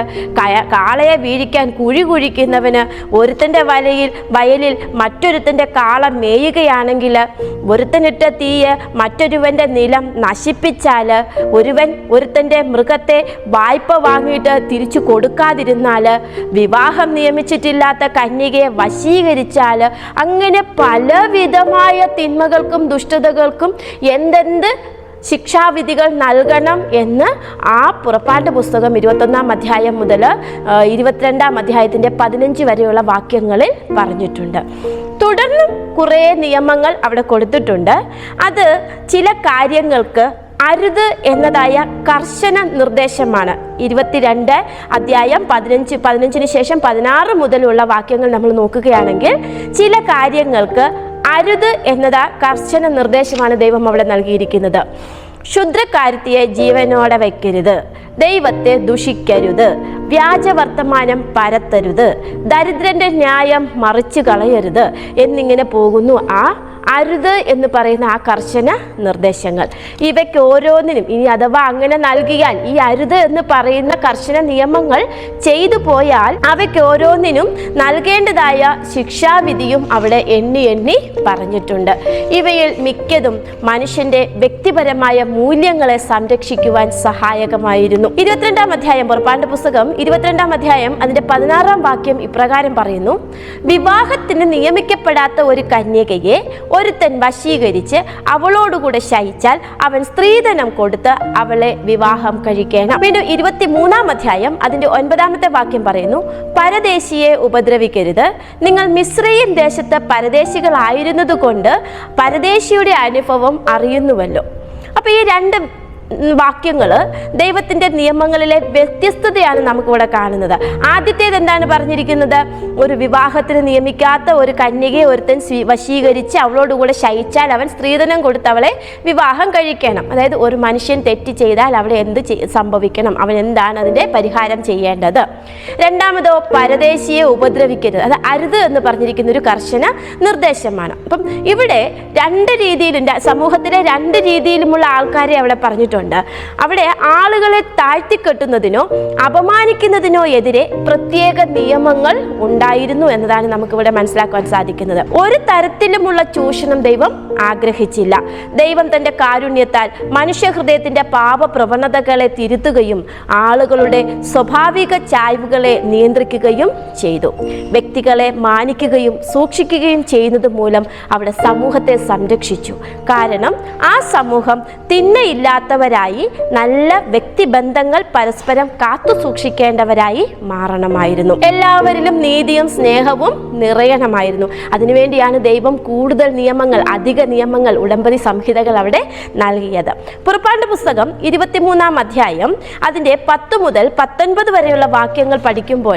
കാളയെ വീഴിക്കാൻ കുഴി കുഴിക്കുന്നവന് ഒരുത്തൻ്റെ വയലിൽ മറ്റൊരുത്തൻ്റെ കാള മേയുകയാണെങ്കിൽ ഒരുത്തനിട്ട തീയ് മറ്റൊരുവൻ്റെ നിലം നശിപ്പിച്ചാൽ ഒരുത്തൻ്റെ മൃഗത്തെ വായ്പ വാങ്ങിയിട്ട് തിരിച്ചു കൊടുക്കാതിരുന്നാൽ വിവാഹം നിയമിച്ചിട്ടില്ലാത്ത കന്യകയെ വശീകരിച്ചാൽ അങ്ങനെ പലവിധമായ തിന്മകൾക്കും ദുഷ്ടതകൾക്കും എന്തെന്ത് ശിക്ഷാവിധികൾ നൽകണം എന്ന് ആ പുറപ്പാട് പുസ്തകം 21-ാം അധ്യായം മുതൽ 22-ാം അധ്യായത്തിൻ്റെ 15 വരെയുള്ള വാക്യങ്ങളിൽ പറഞ്ഞിട്ടുണ്ട്. തുടർന്നും കുറേ നിയമങ്ങൾ അവിടെ കൊടുത്തിട്ടുണ്ട്. അത് ചില കാര്യങ്ങൾക്ക് അരുത് എന്നതായ കർശന നിർദ്ദേശമാണ്. 22 അധ്യായം 15 ശേഷം 16 മുതലുള്ള വാക്യങ്ങൾ നമ്മൾ നോക്കുകയാണെങ്കിൽ ചില കാര്യങ്ങൾക്ക് അരുത് എന്നത് കർശന നിർദ്ദേശമാണ് ദൈവം അവിടെ നൽകിയിരിക്കുന്നത്. ക്ഷുദ്രക്കാരത്തിയെ ജീവനോടെ വയ്ക്കരുത്, ദൈവത്തെ ദുഷിക്കരുത്, വ്യാജവർത്തമാനം പരത്തരുത്, ദരിദ്രന്റെ ന്യായം മറിച്ചു കളയരുത് എന്നിങ്ങനെ പോകുന്നു ആ അരുത് എന്ന് പറയുന്ന ആ കർശന നിർദ്ദേശങ്ങൾ. ഇവയ്ക്ക് ഓരോന്നിനും ഇനി അഥവാ അങ്ങനെ നൽകിയാൽ ഈ അരുത് എന്ന് പറയുന്ന കർശന നിയമങ്ങൾ ചെയ്തു പോയാൽ അവയ്ക്ക് ഓരോന്നിനും നൽകേണ്ടതായ ശിക്ഷാവിധിയും അവിടെ എണ്ണി എണ്ണി പറഞ്ഞിട്ടുണ്ട്. ഇവയിൽ മിക്കതും മനുഷ്യന്റെ വ്യക്തിപരമായ മൂല്യങ്ങളെ സംരക്ഷിക്കുവാൻ സഹായകമായിരുന്നു. 22-ാം അധ്യായം പുറപ്പാടിന്റെ പുസ്തകം 22-ാം അധ്യായം അതിന്റെ 16-ാം വാക്യം ഇപ്രകാരം പറയുന്നു: വിവാഹത്തിന് നിയമിക്കപ്പെടാത്ത ഒരു കന്യകയെ ഒരുത്തൻ വശീകരിച്ച് അവളോടുകൂടെ ശയിച്ചാൽ അവൻ സ്ത്രീധനം കൊടുത്ത് അവളെ വിവാഹം കഴിക്കണം. വീണ്ടും 23-ാം അധ്യായം അതിന്റെ 9-ാമത്തെ വാക്യം പറയുന്നു: പരദേശിയെ ഉപദ്രവിക്കരുത്, നിങ്ങൾ മിസ്രയീം ദേശത്ത് പരദേശികളായിരുന്നത് കൊണ്ട് പരദേശിയുടെ അനുഭവം അറിയുന്നുവല്ലോ. അപ്പൊ ഈ രണ്ട് വാക്യങ്ങൾ ദൈവത്തിൻ്റെ നിയമങ്ങളിലെ വ്യത്യസ്തതയാണ് നമുക്കിവിടെ കാണുന്നത്. ആദ്യത്തേത് എന്താണ് പറഞ്ഞിരിക്കുന്നത്? ഒരു വിവാഹത്തിന് നിയമിക്കാത്ത ഒരു കന്യകയെ ഒരുത്തൻ വശീകരിച്ച് അവളോടുകൂടെ ശയിച്ചാൽ അവൻ സ്ത്രീധനം കൊടുത്ത് അവളെ വിവാഹം കഴിക്കണം. അതായത് ഒരു മനുഷ്യൻ തെറ്റ് ചെയ്താൽ അവിടെ എന്ത് സംഭവിക്കണം, അവൻ എന്താണ് അതിൻ്റെ പരിഹാരം ചെയ്യേണ്ടത്. രണ്ടാമതോ പരദേശിയെ ഉപദ്രവിക്കരുത്, അത് അരുത് എന്ന് പറഞ്ഞിരിക്കുന്ന ഒരു കർശന നിർദ്ദേശമാണ്. അപ്പം ഇവിടെ രണ്ട് രീതിയിലും സമൂഹത്തിലെ രണ്ട് രീതിയിലുമുള്ള ആൾക്കാരെ അവിടെ പറഞ്ഞിട്ടുണ്ട്. അവിടെ ആളുകളെ താഴ്ത്തിക്കെട്ടുന്നതിനോ അപമാനിക്കുന്നതിനോ എതിരെ പ്രത്യേക നിയമങ്ങൾ ഉണ്ടായിരുന്നു എന്നതാണ് നമുക്കിവിടെ മനസ്സിലാക്കാൻ സാധിക്കുന്നത്. ഒരു തരത്തിലുമുള്ള ചൂഷണം ദൈവം ആഗ്രഹിച്ചില്ല. ദൈവം തന്റെ കാരുണ്യത്താൽ മനുഷ്യഹൃദയത്തിന്റെ പാപപ്രവണതകളെ തിരുത്തുകയും ആളുകളുടെ സ്വാഭാവിക ചായ്വുകളെ നിയന്ത്രിക്കുകയും ചെയ്തു. വ്യക്തികളെ മാനിക്കുകയും സൂക്ഷിക്കുകയും ചെയ്യുന്നത് മൂലം അവിടെ സമൂഹത്തെ സംരക്ഷിച്ചു. കാരണം ആ സമൂഹം തിന്മയില്ലാത്തവരായി നല്ല വ്യക്തിബന്ധങ്ങൾ പരസ്പരം കാത്തു സൂക്ഷിക്കേണ്ടവരായി മാറണമായിരുന്നു. എല്ലാവരിലും നീതിയും സ്നേഹവും നിറയണമായിരുന്നു. അതിനുവേണ്ടിയാണ് ദൈവം കൂടുതൽ നിയമങ്ങൾ, അധിക നിയമങ്ങൾ, ഉടമ്പടി സംഹിതകൾ അവിടെ നൽകിയത്. പുറപ്പാടിന്റെ പുസ്തകം 23-ാം അധ്യായം അതിൻ്റെ 10 മുതൽ 19 വരെയുള്ള വാക്യങ്ങൾ പഠിക്കുമ്പോൾ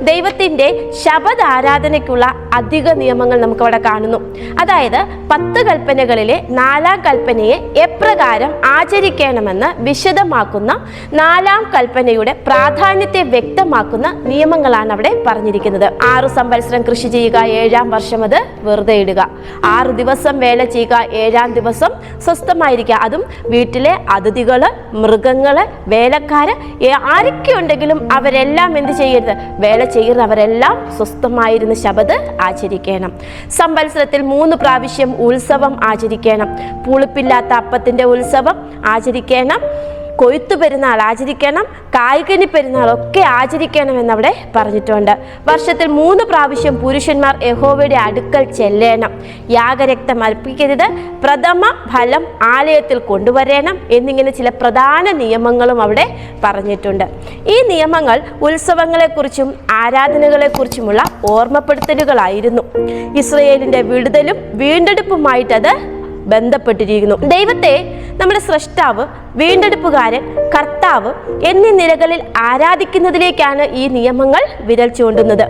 ദൈവത്തിൻ്റെ ശബദ് ആരാധനയ്ക്കുള്ള അധിക നിയമങ്ങൾ നമുക്കവിടെ കാണുന്നു. അതായത് 10 കൽപ്പനകളിലെ 4-ാം കൽപ്പനയെ എപ്രകാരം ആചരിക്കണമെന്ന് വിശദമാക്കുന്ന 4-ാം കൽപ്പനയുടെ പ്രാധാന്യത്തെ വ്യക്തമാക്കുന്ന നിയമങ്ങളാണ് അവിടെ പറഞ്ഞിരിക്കുന്നത്. 6 സംവത്സരം കൃഷി ചെയ്യുക, 7-ാം വർഷം അത് വെറുതെ ഇടുക. 6 ദിവസം വേല ചെയ്യുക, 7-ാം ദിവസം സ്വസ്ഥമായിരിക്കുക. അതും വീട്ടിലെ അതിഥികള്, മൃഗങ്ങള്, വേലക്കാര് ആരൊക്കെ ഉണ്ടെങ്കിലും അവരെല്ലാം എന്ത് ചെയ്യരുത്? വേല ചെയ്യുന്നവരെല്ലാം സ്വസ്ഥമായിരുന്ന ശബദ് ആചരിക്കണം. സംവത്സരത്തിൽ 3 പ്രാവശ്യം ഉത്സവം ആചരിക്കണം. പുളിപ്പില്ലാത്ത അപ്പത്തിന്റെ ഉത്സവം ആചരിക്കണം, കൊയ്ത്തു പെരുന്നാൾ ആചരിക്കണം, കായ്കനി പെരുന്നാൾ ഒക്കെ ആചരിക്കണം എന്നവിടെ പറഞ്ഞിട്ടുണ്ട്. വർഷത്തിൽ 3 പ്രാവശ്യം പുരുഷന്മാർ യഹോവയുടെ അടുക്കൽ ചെല്ലണം. യാഗരക്തം അർപ്പിക്കരുത്, പ്രഥമ ഫലം ആലയത്തിൽ കൊണ്ടുവരണം എന്നിങ്ങനെ ചില പ്രധാന നിയമങ്ങളും അവിടെ പറഞ്ഞിട്ടുണ്ട്. ഈ നിയമങ്ങൾ ഉത്സവങ്ങളെക്കുറിച്ചും ആരാധനകളെക്കുറിച്ചുമുള്ള ഓർമ്മപ്പെടുത്തലുകളായിരുന്നു. ഇസ്രയേലിന്റെ വിടുതലും വീണ്ടെടുപ്പുമായിട്ടത് ബന്ധപ്പെട്ടിരിക്കുന്നു. ദൈവത്തെ നമ്മുടെ സ്രഷ്ടാവ്, വീണ്ടെടുപ്പുകാരൻ, കർത്താവ് എന്നീ നിലകളിൽ ആരാധിക്കുന്നതിലേക്കാണ് ഈ നിയമങ്ങൾ വിരൽ ചൂണ്ടുന്നത്.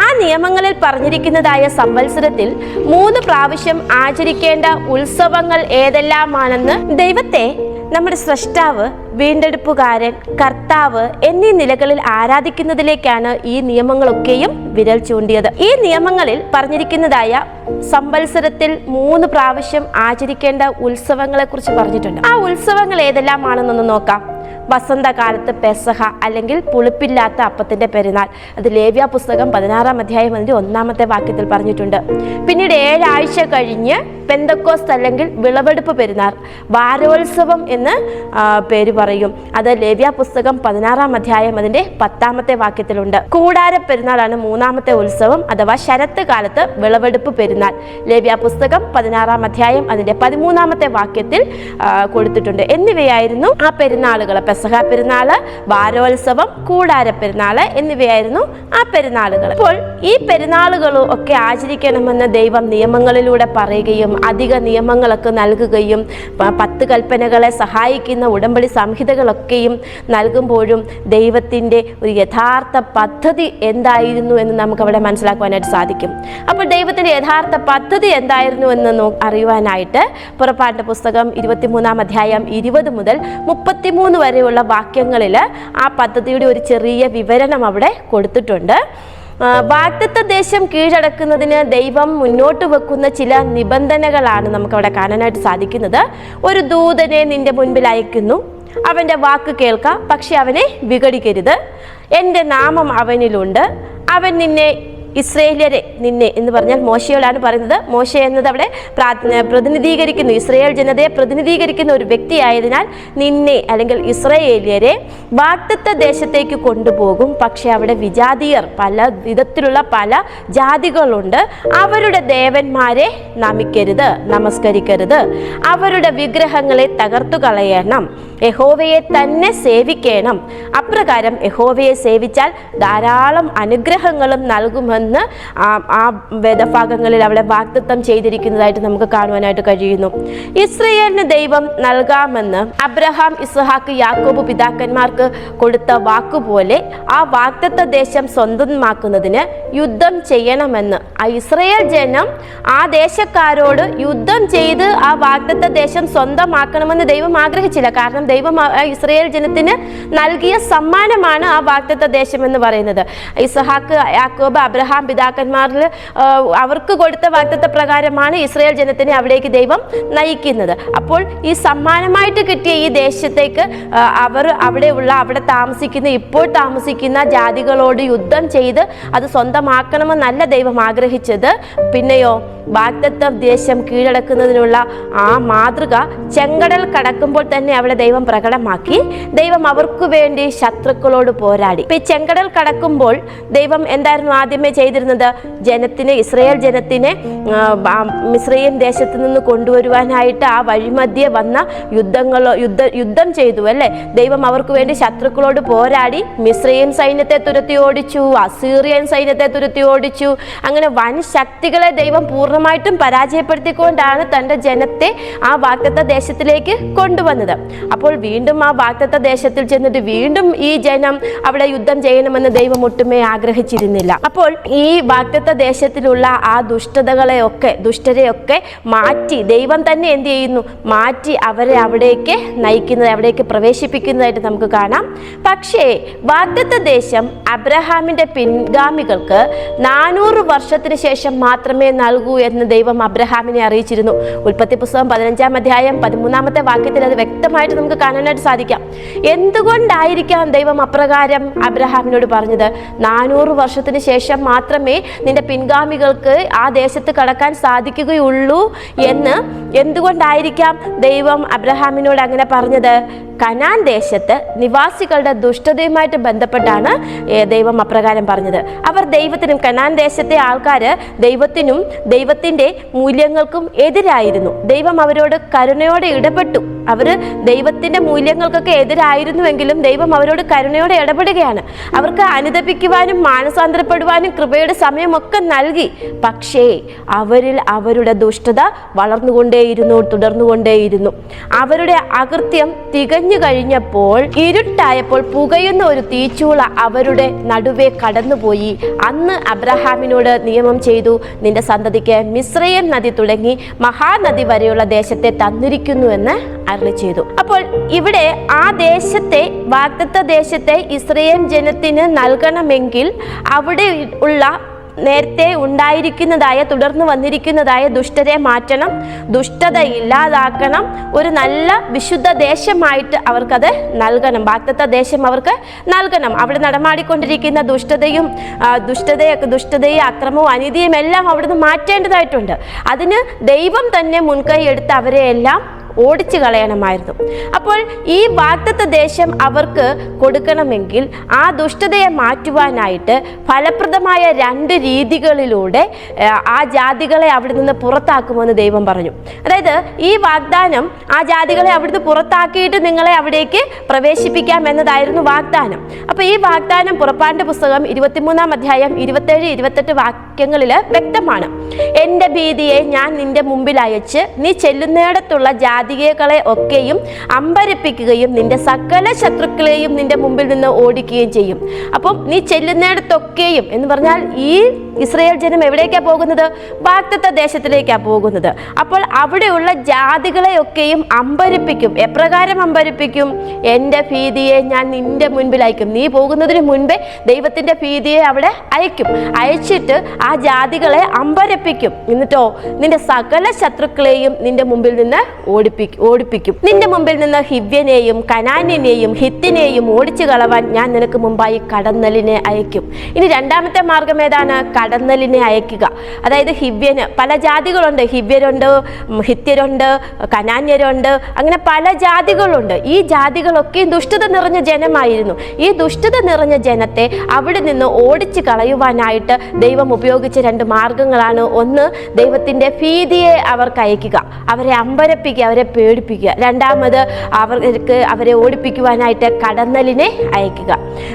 ആ നിയമങ്ങളിൽ പറഞ്ഞിരിക്കുന്നതായ സംവത്സരത്തിൽ 3 പ്രാവശ്യം ആചരിക്കേണ്ട ഉത്സവങ്ങൾ ഏതെല്ലാമാണെന്ന് ദൈവത്തെ നമ്മുടെ സ്രഷ്ടാവ്, വീണ്ടെടുപ്പുകാരൻ, കർത്താവ് എന്നീ നിലകളിൽ ആരാധിക്കുന്നതിലേക്കാണ് ഈ നിയമങ്ങളൊക്കെയും വിരൽ ചൂണ്ടിയത്. ഈ നിയമങ്ങളിൽ പറഞ്ഞിരിക്കുന്നതായ സംവത്സരത്തിൽ 3 പ്രാവശ്യം ആചരിക്കേണ്ട ഉത്സവങ്ങളെ കുറിച്ച് പറഞ്ഞിട്ടുണ്ട്. ആ ഉത്സവങ്ങൾ ഏതെല്ലാമാണെന്നൊന്ന് നോക്കാം. വസന്തകാലത്ത് പെസഹ അല്ലെങ്കിൽ പുളിപ്പില്ലാത്ത അപ്പത്തിന്റെ പെരുന്നാൾ, അത് ലേവ്യ പുസ്തകം 16-ാം അധ്യായം അതിന്റെ 1-ാമത്തെ വാക്യത്തിൽ പറഞ്ഞിട്ടുണ്ട്. പിന്നീട് 7 ആഴ്ച കഴിഞ്ഞ് പെന്തക്കോസ്ത് അല്ലെങ്കിൽ വിളവെടുപ്പ് പെരുന്നാൾ, വാരോത്സവം എന്ന് പേര് പറയും. അത് ലേവ്യ പുസ്തകം 16-ാം അധ്യായം അതിന്റെ 10-ാമത്തെ വാക്യത്തിലുണ്ട്. കൂടാര പെരുന്നാളാണ് 3-ാമത്തെ ഉത്സവം അഥവാ ശരത്ത് കാലത്ത് വിളവെടുപ്പ് പെരുന്നാൾ. ലേവ്യ പുസ്തകം 16-ാം അധ്യായം അതിന്റെ 13-ാമത്തെ വാക്യത്തിൽ കൊടുത്തിട്ടുണ്ട്. എന്നിവയായിരുന്നു ആ പെരുന്നാളുകൾ. പെസഹ പെരുന്നാള്, വാരോത്സവം, കൂടാര പെരുന്നാള് എന്നിവയായിരുന്നു ആ പെരുന്നാളുകൾ. അപ്പോൾ ഈ പെരുന്നാളുകളും ഒക്കെ ആചരിക്കണമെന്ന് ദൈവം നിയമങ്ങളിലൂടെ പറയുകയും അധിക നിയമങ്ങളൊക്കെ നൽകുകയും 10 കൽപ്പനകളെ സഹായിക്കുന്ന ഉടമ്പടി സംഹിതകളൊക്കെയും നൽകുമ്പോഴും ദൈവത്തിൻ്റെ ഒരു യഥാർത്ഥ പദ്ധതി എന്തായിരുന്നു എന്ന് നമുക്ക് അവിടെ മനസ്സിലാക്കുവാനായിട്ട് സാധിക്കും. അപ്പോൾ ദൈവത്തിൻ്റെ യഥാർത്ഥ പദ്ധതി എന്തായിരുന്നു എന്ന് അറിയുവാനായിട്ട് പുറപ്പാടിന്റെ പുസ്തകം 23-ാം അധ്യായം 20 മുതൽ 33 വരെയുള്ള വാക്യങ്ങളിൽ ആ പദ്ധതിയുടെ ഒരു ചെറിയ വിവരണം അവിടെ കൊടുത്തിട്ടുണ്ട്. വാഗ്ദത്ത ദേശം കീഴടക്കുന്നതിന് ദൈവം മുന്നോട്ട് വെക്കുന്ന ചില നിബന്ധനകളാണ് നമുക്കവിടെ കാണാനായിട്ട് സാധിക്കുന്നത്. ഒരു ദൂതനെ നിന്റെ മുൻപിൽ അയക്കുന്നു, അവൻ്റെ വാക്ക് കേൾക്കാം, പക്ഷെ അവനെ വിഘടിക്കരുത്. എൻ്റെ നാമം അവനിലുണ്ട്, അവൻ നിന്നെ ഇസ്രയേലിയരെ, നിന്നെ എന്ന് പറഞ്ഞാൽ മോശയോടാണ് പറയുന്നത്. മോശ എന്നത് അവിടെ പ്രതിനിധീകരിക്കുന്നു, ഇസ്രയേൽ ജനതയെ പ്രതിനിധീകരിക്കുന്ന ഒരു വ്യക്തിയായതിനാൽ നിന്നെ അല്ലെങ്കിൽ ഇസ്രയേലിയരെ വാഗ്ദത്ത ദേശത്തേക്ക് കൊണ്ടുപോകും. പക്ഷെ അവിടെ വിജാതീയർ, പല വിധത്തിലുള്ള പല ജാതികളുണ്ട്. അവരുടെ ദേവന്മാരെ നമിക്കരുത്, നമസ്കരിക്കരുത്. അവരുടെ വിഗ്രഹങ്ങളെ തകർത്തു കളയണം. യഹോവയെ തന്നെ സേവിക്കണം. അപ്രകാരം യഹോവയെ സേവിച്ചാൽ ധാരാളം അനുഗ്രഹങ്ങളും നൽകുമെന്ന് നൽകുമെന്ന് ആ വേദഭാഗങ്ങളിൽ അവിടെ വാഗ്ദത്തം ചെയ്തിരിക്കുന്നതായിട്ട് നമുക്ക് കാണുവാനായിട്ട് കഴിയുന്നു. ഇസ്രയേലിന് ദൈവം നൽകാമെന്ന് അബ്രഹാം, ഇസ്ഹാക്ക്, യാക്കോബ് പിതാക്കന്മാർക്ക് കൊടുത്ത വാക്കുപോലെ ആ വാഗ്ദത്ത ദേശം സ്വന്തമാക്കുന്നതിന് യുദ്ധം ചെയ്യണമെന്ന് ആ ഇസ്രയേൽ ജനം ആ ദേശക്കാരോട് യുദ്ധം ചെയ്ത് ആ വാഗ്ദത്ത ദേശം സ്വന്തമാക്കണമെന്ന് ദൈവം ആഗ്രഹിച്ചില്ല. കാരണം ദൈവം ഇസ്രയേൽ ജനത്തിന് നൽകിയ സമ്മാനമാണ് ആ വാഗ്ദത്ത ദേശം എന്ന് പറയുന്നത്. ഇസ്ഹാക്ക്, യാക്കോബ്, അബ്രഹാം പിതാക്കന്മാരിൽ അവർക്ക് കൊടുത്ത വാഗ്ദത്ത പ്രകാരമാണ് ഇസ്രയേൽ ജനത്തിനെ അവിടേക്ക് ദൈവം നയിക്കുന്നത്. അപ്പോൾ ഈ സമ്മാനമായിട്ട് കിട്ടിയ ഈ ദേശത്തേക്ക് അവിടെ താമസിക്കുന്ന ഇപ്പോൾ താമസിക്കുന്ന ജാതികളോട് യുദ്ധം ചെയ്ത് അത് സ്വന്തമാക്കണമെന്നല്ല ദൈവം ആഗ്രഹിച്ചത്. പിന്നെയോ വാഗ്ദത്ത ദേശം കീഴടക്കുന്നതിനുള്ള ആ മാതൃക ചെങ്കടൽ കടക്കുമ്പോൾ തന്നെ അവിടെ ദൈവം പ്രകടമാക്കി. ദൈവം അവർക്ക് വേണ്ടി ശത്രുക്കളോട് പോരാടി. ഇപ്പൊ ഈ ചെങ്കടൽ കടക്കുമ്പോൾ ദൈവം എന്തായിരുന്നു ആദ്യമേ ചെയ്തിരുന്നത്? ഇസ്രയേൽ ജനത്തിനെ മിസ്രയീം ദേശത്ത് നിന്ന് കൊണ്ടുവരുവാനായിട്ട് ആ വഴിമധ്യേ വന്ന യുദ്ധം ചെയ്തു അല്ലേ. ദൈവം അവർക്ക് വേണ്ടി ശത്രുക്കളോട് പോരാടി മിസ്രയീം സൈന്യത്തെ തുരത്തി ഓടിച്ചു, അസീറിയൻ സൈന്യത്തെ തുരത്തി ഓടിച്ചു. അങ്ങനെ വൻ ശക്തികളെ ദൈവം പൂർണ്ണമായിട്ടും പരാജയപ്പെടുത്തിക്കൊണ്ടാണ് തൻ്റെ ജനത്തെ ആ വാഗ്ദത്ത ദേശത്തിലേക്ക് കൊണ്ടുവന്നത്. അപ്പോൾ വീണ്ടും ആ വാഗ്ദത്ത ദേശത്തിൽ ചെന്നിട്ട് വീണ്ടും ഈ ജനം അവിടെ യുദ്ധം ചെയ്യണമെന്ന് ദൈവം ഒട്ടുമേ ആഗ്രഹിച്ചിരുന്നില്ല. അപ്പോൾ ഈ വാഗ്ദത്ത ദേശത്തിലുള്ള ആ ദുഷ്ടരെയൊക്കെ മാറ്റി ദൈവം തന്നെ എന്ത് ചെയ്യുന്നു? മാറ്റി അവരെ അവിടേക്ക് നയിക്കുന്നത്, അവിടേക്ക് പ്രവേശിപ്പിക്കുന്നതായിട്ട് നമുക്ക് കാണാം. പക്ഷേ വാഗ്ദത്ത ദേശം അബ്രഹാമിന്റെ പിൻഗാമികൾക്ക് 400 വർഷത്തിന് ശേഷം മാത്രമേ നൽകൂ എന്ന് ദൈവം അബ്രഹാമിനെ അറിയിച്ചിരുന്നു. ഉൽപ്പത്തി പുസ്തകം 15-ാം അധ്യായം 13-ാമത്തെ വാക്യത്തിൽ അത് വ്യക്തമായിട്ട് നമുക്ക് കാണാനായിട്ട് സാധിക്കാം. എന്തുകൊണ്ടായിരിക്കാം ദൈവം അപ്രകാരം അബ്രഹാമിനോട് പറഞ്ഞത്? 400 വർഷത്തിന് ശേഷം മാത്രമേ നിന്റെ പിൻഗാമികൾക്ക് ആ ദേശത്ത് കടക്കാൻ സാധിക്കുകയുള്ളൂ എന്ന് എന്തുകൊണ്ടായിരിക്കാം ദൈവം അബ്രഹാമിനോട് അങ്ങനെ പറഞ്ഞത്? കനാൻ ദേശത്ത് നിവാസികളുടെ ദുഷ്ടതയുമായിട്ട് ബന്ധപ്പെട്ടാണ് ദൈവം അപ്രകാരം പറഞ്ഞത്. അവർ ദൈവത്തിനും, കനാൻ ദേശത്തെ ആൾക്കാർ ദൈവത്തിനും ദൈവത്തിൻ്റെ മൂല്യങ്ങൾക്കും എതിരായിരുന്നു. ദൈവം അവരോട് കരുണയോടെ ഇടപെട്ടു. അവർ ദൈവത്തിൻ്റെ മൂല്യങ്ങൾക്കൊക്കെ എതിരായിരുന്നുവെങ്കിലും ദൈവം അവരോട് കരുണയോടെ ഇടപെടുകയാണ്. അവർക്ക് അനുതപിക്കുവാനും മാനസാന്തരപ്പെടുവാനും കൃപയുടെ സമയമൊക്കെ നൽകി. പക്ഷേ അവരുടെ ദുഷ്ടത തുടർന്നുകൊണ്ടേയിരുന്നു. അവരുടെ അകൃത്യം തികഞ്ഞു കഴിഞ്ഞപ്പോൾ, ഇരുട്ടായപ്പോൾ പുകയുന്ന ഒരു തീച്ചൂള അവരുടെ നടുവേ കടന്നുപോയി. അന്ന് അബ്രഹാമിനോട് നിയമം ചെയ്തു, നിന്റെ സന്തതിക്ക് മിസ്രയീം നദി തുടങ്ങി മഹാനദി വരെയുള്ള ദേശത്തെ തന്നിരിക്കുന്നു എന്ന് അരുളി ചെയ്തു. അപ്പോൾ ഇവിടെ ആ ദേശത്തെ, വാഗ്ദത്ത ദേശത്തെ ഇസ്രയേൽ ജനത്തിന് നൽകണമെങ്കിൽ അവിടെ ഉള്ള നേരത്തെ ഉണ്ടായിരിക്കുന്നതായ, തുടർന്ന് വന്നിരിക്കുന്നതായ ദുഷ്ടരെ മാറ്റണം, ദുഷ്ടത ഇല്ലാതാക്കണം, ഒരു നല്ല വിശുദ്ധ ദേശമായിട്ട് അവർക്കത് നൽകണം. വാഗ്ദത്ത ദേശം അവർക്ക് നൽകണം. അവിടെ നടമാടിക്കൊണ്ടിരിക്കുന്ന ദുഷ്ടതയും അക്രമവും അനീതിയും എല്ലാം അവിടുന്ന് മാറ്റേണ്ടതായിട്ടുണ്ട്. അതിന് ദൈവം തന്നെ മുൻകൈ എടുത്ത് അവരെ എല്ലാം ഓടിച്ചു കളയണമായിരുന്നു. അപ്പോൾ ഈ വാഗ്ദത്ത ദേശം അവർക്ക് കൊടുക്കണമെങ്കിൽ ആ ദുഷ്ടതയെ മാറ്റുവാനായിട്ട് ഫലപ്രദമായ 2 രീതികളിലൂടെ ആ ജാതികളെ അവിടെ നിന്ന് പുറത്താക്കുമെന്ന് ദൈവം പറഞ്ഞു. അതായത് ഈ വാഗ്ദാനം ആ ജാതികളെ അവിടുന്ന് പുറത്താക്കിയിട്ട് നിങ്ങളെ അവിടേക്ക് പ്രവേശിപ്പിക്കാം എന്നതായിരുന്നു വാഗ്ദാനം. അപ്പോൾ ഈ വാഗ്ദാനം പുറപ്പാടിന്റെ പുസ്തകം 23-ാം അധ്യായം 27-28 വാക്യങ്ങളിൽ വ്യക്തമാണ്. എൻ്റെ ഭീതിയെ ഞാൻ നിന്റെ മുമ്പിൽ അയച്ച് നീ ചെല്ലുന്നിടത്തുള്ള ജാതികളെ ഒക്കെയും അമ്പരപ്പിക്കുകയും നിന്റെ സകല ശത്രുക്കളെയും നിന്റെ മുമ്പിൽ നിന്ന് ഓടിക്കുകയും ചെയ്യും. അപ്പം നീ ചെല്ലുന്നിടത്തൊക്കെയും എന്ന് പറഞ്ഞാൽ ഈ ഇസ്രയേൽ ജനം എവിടേക്കാണ് പോകുന്നത്? വാഗ്ദത്ത ദേശത്തിലേക്കാണ് പോകുന്നത്. അപ്പോൾ അവിടെയുള്ള ജാതികളെയൊക്കെയും അമ്പരപ്പിക്കും. എപ്രകാരം അമ്പരപ്പിക്കും? എൻ്റെ ഭീതിയെ ഞാൻ നിന്റെ മുൻപിൽ അയക്കും. നീ പോകുന്നതിന് മുൻപേ ദൈവത്തിൻ്റെ ഭീതിയെ അവിടെ അയച്ചിട്ട് ആ ജാതികളെ അമ്പരപ്പിക്കും. എന്നിട്ടോ നിന്റെ സകല ശത്രുക്കളെയും നിന്റെ മുമ്പിൽ നിന്ന് ഓടിപ്പിക്കും. നിന്റെ മുമ്പിൽ നിന്ന് ഹിവ്യനെയും കനാന്യനെയും ഹിത്തിനെയും ഓടിച്ചു കളവാൻ ഞാൻ നിനക്ക് മുമ്പായി കടന്നലിനെ അയക്കും. ഇനി രണ്ടാമത്തെ മാർഗം ഏതാണ്? കടന്നലിനെ അയക്കുക. അതായത് ഹിവ്യന് പല ജാതികളുണ്ട്. ഹിവ്യരുണ്ട്, ഹിത്യരുണ്ട്, കനാന്യരുണ്ട്, അങ്ങനെ പല ജാതികളുണ്ട്. ഈ ജാതികളൊക്കെ ദുഷ്ടത നിറഞ്ഞ ജനമായിരുന്നു. ഈ ദുഷ്ടത നിറഞ്ഞ ജനത്തെ അവിടെ നിന്ന് ഓടിച്ചു കളയുവാനായിട്ട് ദൈവം ഉപയോഗിച്ച 2 മാർഗങ്ങളാണ്. ഒന്ന്, ദൈവത്തിൻ്റെ ഭീതിയെ അവർക്ക് അയക്കുക, അവരെ അമ്പരപ്പിക്കുക, അവരെ അവരെ പേടിപ്പിക്കുക. രണ്ടാമത് അവരെ ഓടിപ്പിക്കുവാനായിട്ട് കടന്നലിനെ അയക്കുക.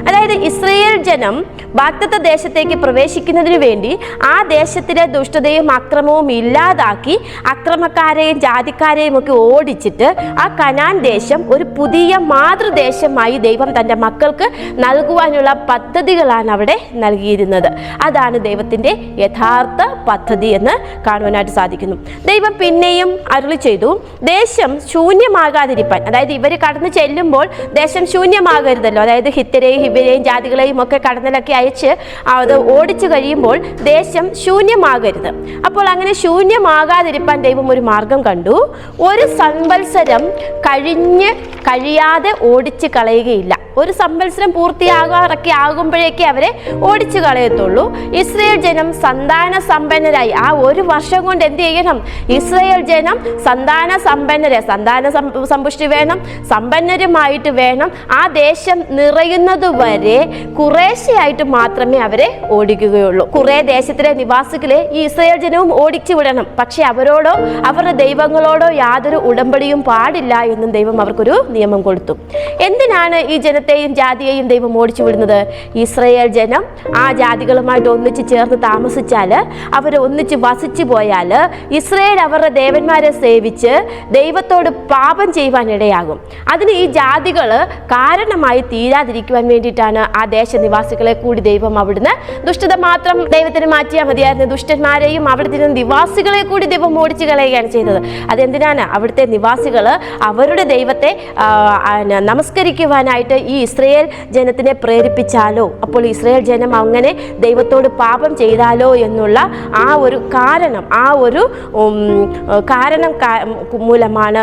അതായത് ഇസ്രായേൽ ജനം വാഗ്ദത്ത ദേശത്തേക്ക് പ്രവേശിക്കുന്നതിന് വേണ്ടി ആ ദേശത്തിലെ ദുഷ്ടതയും അക്രമവും ഇല്ലാതാക്കി അക്രമക്കാരെയും ജാതിക്കാരെയും ഒക്കെ ഓടിച്ചിട്ട് ആ കനാൻ ദേശം ഒരു പുതിയ മാതൃദേശമായി ദൈവം തൻ്റെ മക്കൾക്ക് നൽകുവാനുള്ള പദ്ധതികളാണ് അവിടെ നൽകിയിരുന്നത്. അതാണ് ദൈവത്തിൻ്റെ യഥാർത്ഥ പദ്ധതി എന്ന് കാണുവാനായിട്ട് സാധിക്കുന്നു. ദൈവം പിന്നെയും അരുളി ചെയ്തു, ദേശം ശൂന്യമാകാതിരിപ്പാൻ, അതായത് ഇവർ കടന്നു ചെല്ലുമ്പോൾ ദേശം ശൂന്യമാകരുതല്ലോ. അതായത് ഹിത്തരെയും ഹിബരെയും ജാതികളെയും ഒക്കെ കടന്നിലൊക്കെ അയച്ച് അത് ഓടിച്ചു കഴിയുമ്പോൾ ദേശം ശൂന്യമാകരുത്. അപ്പോൾ അങ്ങനെ ശൂന്യമാകാതിരിപ്പാൻ ദൈവം ഒരു മാർഗം കണ്ടു. ഒരു സംവത്സരം കഴിയാതെ ഓടിച്ചു കളയുകയില്ല. ഒരു സംവത്സരം പൂർത്തിയാകാറൊക്കെ ആകുമ്പോഴേക്കേ അവരെ ഓടിച്ചു കളയത്തുള്ളൂ. ഇസ്രായേൽ ജനം സന്താന സമ്പന്നരായി ആ ഒരു വർഷം കൊണ്ട് എന്ത് ചെയ്യണം? ഇസ്രായേൽ ജനം സന്താന സമ്പുഷ്ടി വേണം, സമ്പന്നരുമായിട്ട് വേണം. ആ ദേശം നിറയുന്നത് വരെ കുറേശ്ശെയായിട്ട് മാത്രമേ അവരെ ഓടിക്കുകയുള്ളൂ. കുറേ ദേശത്തിലെ നിവാസികളെ ഈ ഇസ്രായേൽ ജനവും ഓടിച്ചു വിടണം. പക്ഷെ അവരോടോ അവരുടെ ദൈവങ്ങളോടോ യാതൊരു ഉടമ്പടിയും പാടില്ല എന്നും ദൈവം അവർക്കൊരു നിയമം കൊടുത്തു. എന്തിനാണ് ഈ ജനത്തെയും ജാതിയെയും ദൈവം ഓടിച്ചു വിടുന്നത്? ഇസ്രായേൽ ജനം ആ ജാതികളുമായിട്ട് ഒന്നിച്ച് ചേർന്ന് താമസിച്ചാൽ, അവർ ഒന്നിച്ച് വസിച്ചു പോയാൽ ഇസ്രായേൽ അവരുടെ ദേവന്മാരെ സേവിച്ച് ദൈവത്തോട് പാപം ചെയ്യുവാൻ ഇടയാകും. അതിന് ഈ ജാതികൾ കാരണമായി തീരാതിരിക്കുവാൻ വേണ്ടിയിട്ടാണ് ആ ദേശനിവാസികളെ കൂടി ദൈവം അവിടുന്ന് ദുഷ്ടത മാത്രം ദൈവത്തിന് മാറ്റിയാൽ മതിയായിരുന്നു. ദുഷ്ടന്മാരെയും അവിടുത്തെ നിവാസികളെ കൂടി ദൈവം ഓടിച്ചു കളയുകയാണ് ചെയ്തത്. അതെന്തിനാണ്? അവിടുത്തെ നിവാസികൾ അവരുടെ ദൈവത്തെ നമസ്കരിക്കുവാനായിട്ട് ഈ ഇസ്രായേൽ ജനത്തിനെ പ്രേരിപ്പിച്ചാലോ, അപ്പോൾ ഇസ്രായേൽ ജനം അങ്ങനെ ദൈവത്തോട് പാപം ചെയ്താലോ എന്നുള്ള ആ ഒരു കാരണം മൂലമാണ്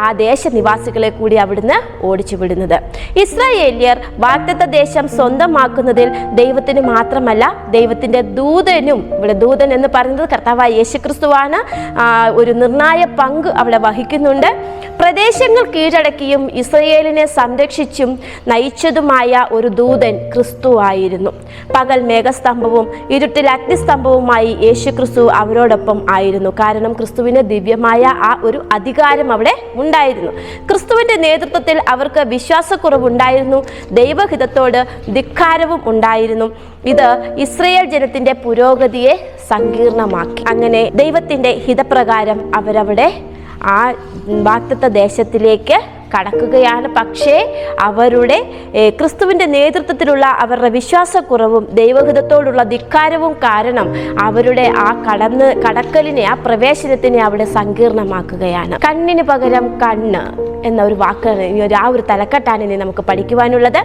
ആ ദേശനിവാസികളെ കൂടി അവിടുന്ന് ഓടിച്ചു വിടുന്നത്. ഇസ്രായേലിയർ വാഗ്ദത്ത ദേശം സ്വന്തമാക്കുന്നതിൽ ദൈവത്തിന് മാത്രമല്ല, ദൈവത്തിൻ്റെ ദൂതനും, ഇവിടെ ദൂതൻ എന്ന് പറയുന്നത് കർത്താവായ യേശുക്രിസ്തുവാണ്, ഒരു നിർണായക പങ്ക് അവിടെ വഹിക്കുന്നുണ്ട്. പ്രദേശങ്ങൾ കീഴടക്കിയും ഇസ്രായേലിനെ സംരക്ഷിച്ചും നയിച്ചതുമായ ഒരു ദൂതൻ ക്രിസ്തു ആയിരുന്നു. പകൽ മേഘസ്തംഭവും ഇരുട്ടിൽ അഗ്നിസ്തംഭവുമായി യേശുക്രിസ്തു അവരോടൊപ്പം ആയിരുന്നു. കാരണം ക്രിസ്തുവിന് ദിവ്യമായ ആ ഒരു അധികാരം അവിടെ ഉണ്ടായിരുന്നു. ക്രിസ്തുവിൻ്റെ നേതൃത്വത്തിൽ അവർക്ക് വിശ്വാസക്കുറവുണ്ടായിരുന്നു, ദൈവഹിതത്തോട് ധിക്കാരവും ഉണ്ടായിരുന്നു. ഇത് ഇസ്രായേൽ ജനത്തിൻ്റെ പുരോഗതിയെ സങ്കീർണമാക്കി. അങ്ങനെ ദൈവത്തിൻ്റെ ഹിതപ്രകാരം അവരവിടെ ആ വാഗ്ദത്ത ദേശത്തിലേക്ക് കടക്കുകയാണ്. പക്ഷേ അവരുടെ ക്രിസ്തുവിൻ്റെ നേതൃത്വത്തിലുള്ള അവരുടെ വിശ്വാസക്കുറവും ദൈവഹിതത്തോടുള്ള ധിക്കാരവും കാരണം അവരുടെ ആ കടക്കലിനെ, ആ പ്രവേശനത്തിനെ അവിടെ സങ്കീർണമാക്കുകയാണ്. കണ്ണിന് പകരം കണ്ണ് എന്ന ഒരു വാക്കാണ്, ആ ഒരു തലക്കെട്ടാണ് ഇനി നമുക്ക് പഠിക്കുവാനുള്ളത്.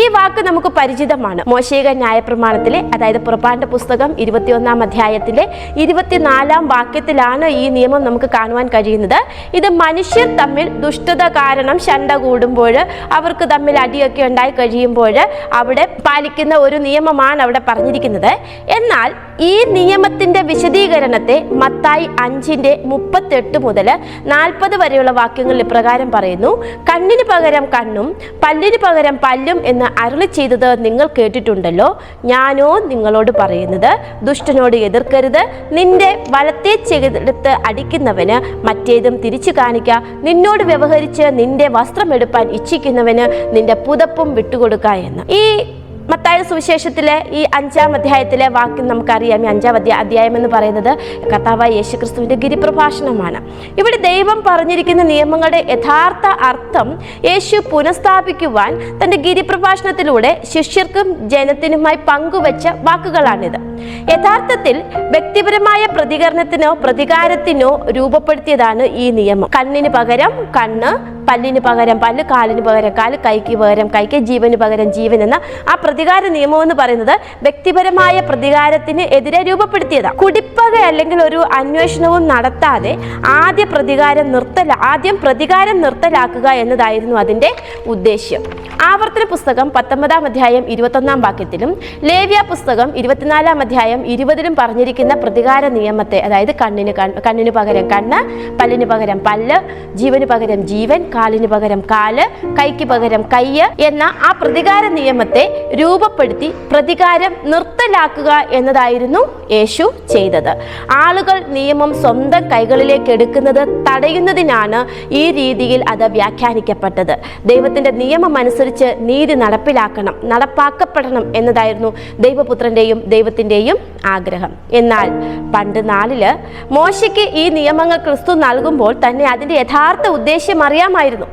ഈ വാക്ക് നമുക്ക് പരിചിതമാണ്. മോശിക ന്യായപ്രമാണത്തിലെ, അതായത് പുറപ്പാടിന്റെ പുസ്തകം 21-ാം അധ്യായത്തിലെ 24-ാം വാക്യത്തിലാണ് ഈ നിയമം നമുക്ക് കാണുവാൻ കഴിയുന്നത്. ഇത് മനുഷ്യർ തമ്മിൽ ദുഷ്ടത കാരണം ശണ്ട കൂടുമ്പോൾ, അവർക്ക് തമ്മിൽ അടിയൊക്കെ ഉണ്ടായി കഴിയുമ്പോൾ അവിടെ പാലിക്കുന്ന ഒരു നിയമമാണ് അവിടെ പറഞ്ഞിരിക്കുന്നത്. എന്നാൽ ഈ നിയമത്തിന്റെ വിശദീകരണത്തെ മത്തായി 5:38 മുതൽ 40 വരെയുള്ള വാക്യങ്ങളിൽ ഇപ്രകാരം പറയുന്നു: കണ്ണിന് പകരം കണ്ണും പല്ലിന് പകരം പല്ലും എന്ന് അരുളി ചെയ്തത് നിങ്ങൾ കേട്ടിട്ടുണ്ടല്ലോ. ഞാനോ നിങ്ങളോട് പറയുന്നത്, ദുഷ്ടനോട് എതിർക്കരുത്. നിന്റെ വലത്തെ ചെകിടത്ത് അടിക്കുന്നവന് മറ്റേതും തിരിച്ചു കാണിക്ക. നിന്നോട് വ്യവഹരിച്ച് നിന്റെ വസ്ത്രമെടുപ്പാൻ ഇച്ഛിക്കുന്നവന് നിന്റെ പുതപ്പും വിട്ടുകൊടുക്ക എന്ന്. ഈ മത്തായി സുവിശേഷത്തിലെ ഈ 5-ാം അധ്യായത്തിലെ വാക്യം നമുക്കറിയാം. ഈ 5-ാം അധ്യായം എന്ന് പറയുന്നത് കർത്താവായ യേശുക്രിസ്തുവിന്റെ ഗിരിപ്രഭാഷണമാണ്. ഇവിടെ ദൈവം പറഞ്ഞിരിക്കുന്ന നിയമങ്ങളുടെ യഥാർത്ഥ അർത്ഥം യേശു പുനഃസ്ഥാപിക്കുവാൻ തന്റെ ഗിരിപ്രഭാഷണത്തിലൂടെ ശിഷ്യർക്കും ജനത്തിനുമായി പങ്കുവച്ച വാക്കുകളാണിത്. യഥാർത്ഥത്തിൽ വ്യക്തിപരമായ പ്രതികാരത്തിനോ രൂപപ്പെടുത്തിയതാണ് ഈ നിയമം. കണ്ണിന് പകരം കണ്ണ്, പല്ലിന് പകരം പല്ല്, കാലിന് പകരം കാല്, കൈക്ക് പകരം കൈക്ക്, ജീവന് പകരം ജീവൻ എന്ന ആ പ്രതികാര നിയമം എന്ന് പറയുന്നത് വ്യക്തിപരമായ പ്രതികാരത്തിന് എതിരെ രൂപപ്പെടുത്തിയതാണ്. കുടിപ്പക അല്ലെങ്കിൽ ഒരു അന്വേഷണവും നടത്താതെ ആദ്യം പ്രതികാരം നിർത്തലാക്കുക എന്നതായിരുന്നു അതിൻ്റെ ഉദ്ദേശ്യം. ആവർത്തന പുസ്തകം 19-ാം അധ്യായം 21-ാം വാക്യത്തിലും ലേവ്യ പുസ്തകം 24-ാം അധ്യായം 20-ലും പറഞ്ഞിരിക്കുന്ന പ്രതികാര നിയമത്തെ, അതായത് കണ്ണിന് പകരം കണ്ണ്, പല്ലിന് പകരം പല്ല്, ജീവന് പകരം ജീവൻ, കാലിന് പകരം കാല്, കൈക്ക് പകരം കയ്യ് എന്ന ആ പ്രതികാര നിയമത്തെ രൂപപ്പെടുത്തി പ്രതികാരം നിർത്തലാക്കുക എന്നതായിരുന്നു യേശു ചെയ്തത്. ആളുകൾ നിയമം സ്വന്തം കൈകളിലേക്ക് എടുക്കുന്നത് തടയുന്നതിനാണ് ഈ രീതിയിൽ അത് വ്യാഖ്യാനിക്കപ്പെട്ടത്. ദൈവത്തിന്റെ നിയമം അനുസരിച്ച് നീതി നടപ്പാക്കപ്പെടണം എന്നതായിരുന്നു ദൈവപുത്രന്റെയും ദൈവത്തിന്റെയും ആഗ്രഹം. എന്നാൽ പണ്ട് നാളില് മോശയ്ക്ക് ഈ നിയമങ്ങൾ ക്രിസ്തു നൽകുമ്പോൾ തന്നെ അതിന്റെ യഥാർത്ഥ ഉദ്ദേശ്യം അറിയാമായിരുന്നു.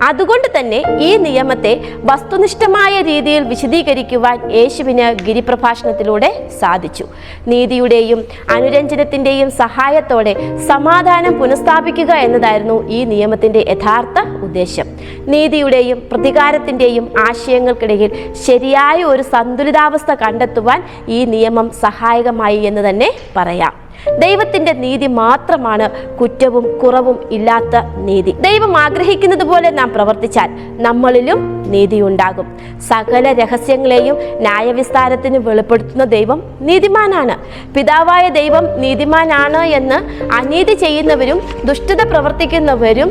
അതുകൊണ്ട് തന്നെ ഈ നിയമത്തെ വസ്തുനിഷ്ഠമായ രീതിയിൽ വിശദീകരിക്കുവാൻ യേശുവിന് ഗിരിപ്രഭാഷണത്തിലൂടെ സാധിച്ചു. നീതിയുടെയും അനുരഞ്ജനത്തിന്റെയും സഹായത്തോടെ സമാധാനം പുനഃസ്ഥാപിക്കുക എന്നതായിരുന്നു ഈ നിയമത്തിന്റെ യഥാർത്ഥ ഉദ്ദേശം. നീതിയുടെയും പ്രതികാരത്തിന്റെയും ആശയങ്ങൾക്കിടയിൽ ശരിയായ ഒരു സന്തുലിതാവസ്ഥ കണ്ടെത്തുവാൻ ഈ നിയമം സഹായകമായി എന്ന് തന്നെ പറയാം. ദൈവത്തിന്റെ നീതി മാത്രമാണ് കുറ്റവും കുറവും ഇല്ലാത്ത നീതി. ദൈവം ആഗ്രഹിക്കുന്നത് പോലെ നാം പ്രവർത്തിച്ചാൽ നമ്മളിലും നീതി ഉണ്ടാകും. സകല രഹസ്യങ്ങളെയും ന്യായവിസ്താരത്തിന് വെളിപ്പെടുത്തുന്ന ദൈവം നീതിമാനാണ്. പിതാവായ ദൈവം നീതിമാനാണ് എന്ന് അനീതി ചെയ്യുന്നവരും ദുഷ്ടത പ്രവർത്തിക്കുന്നവരും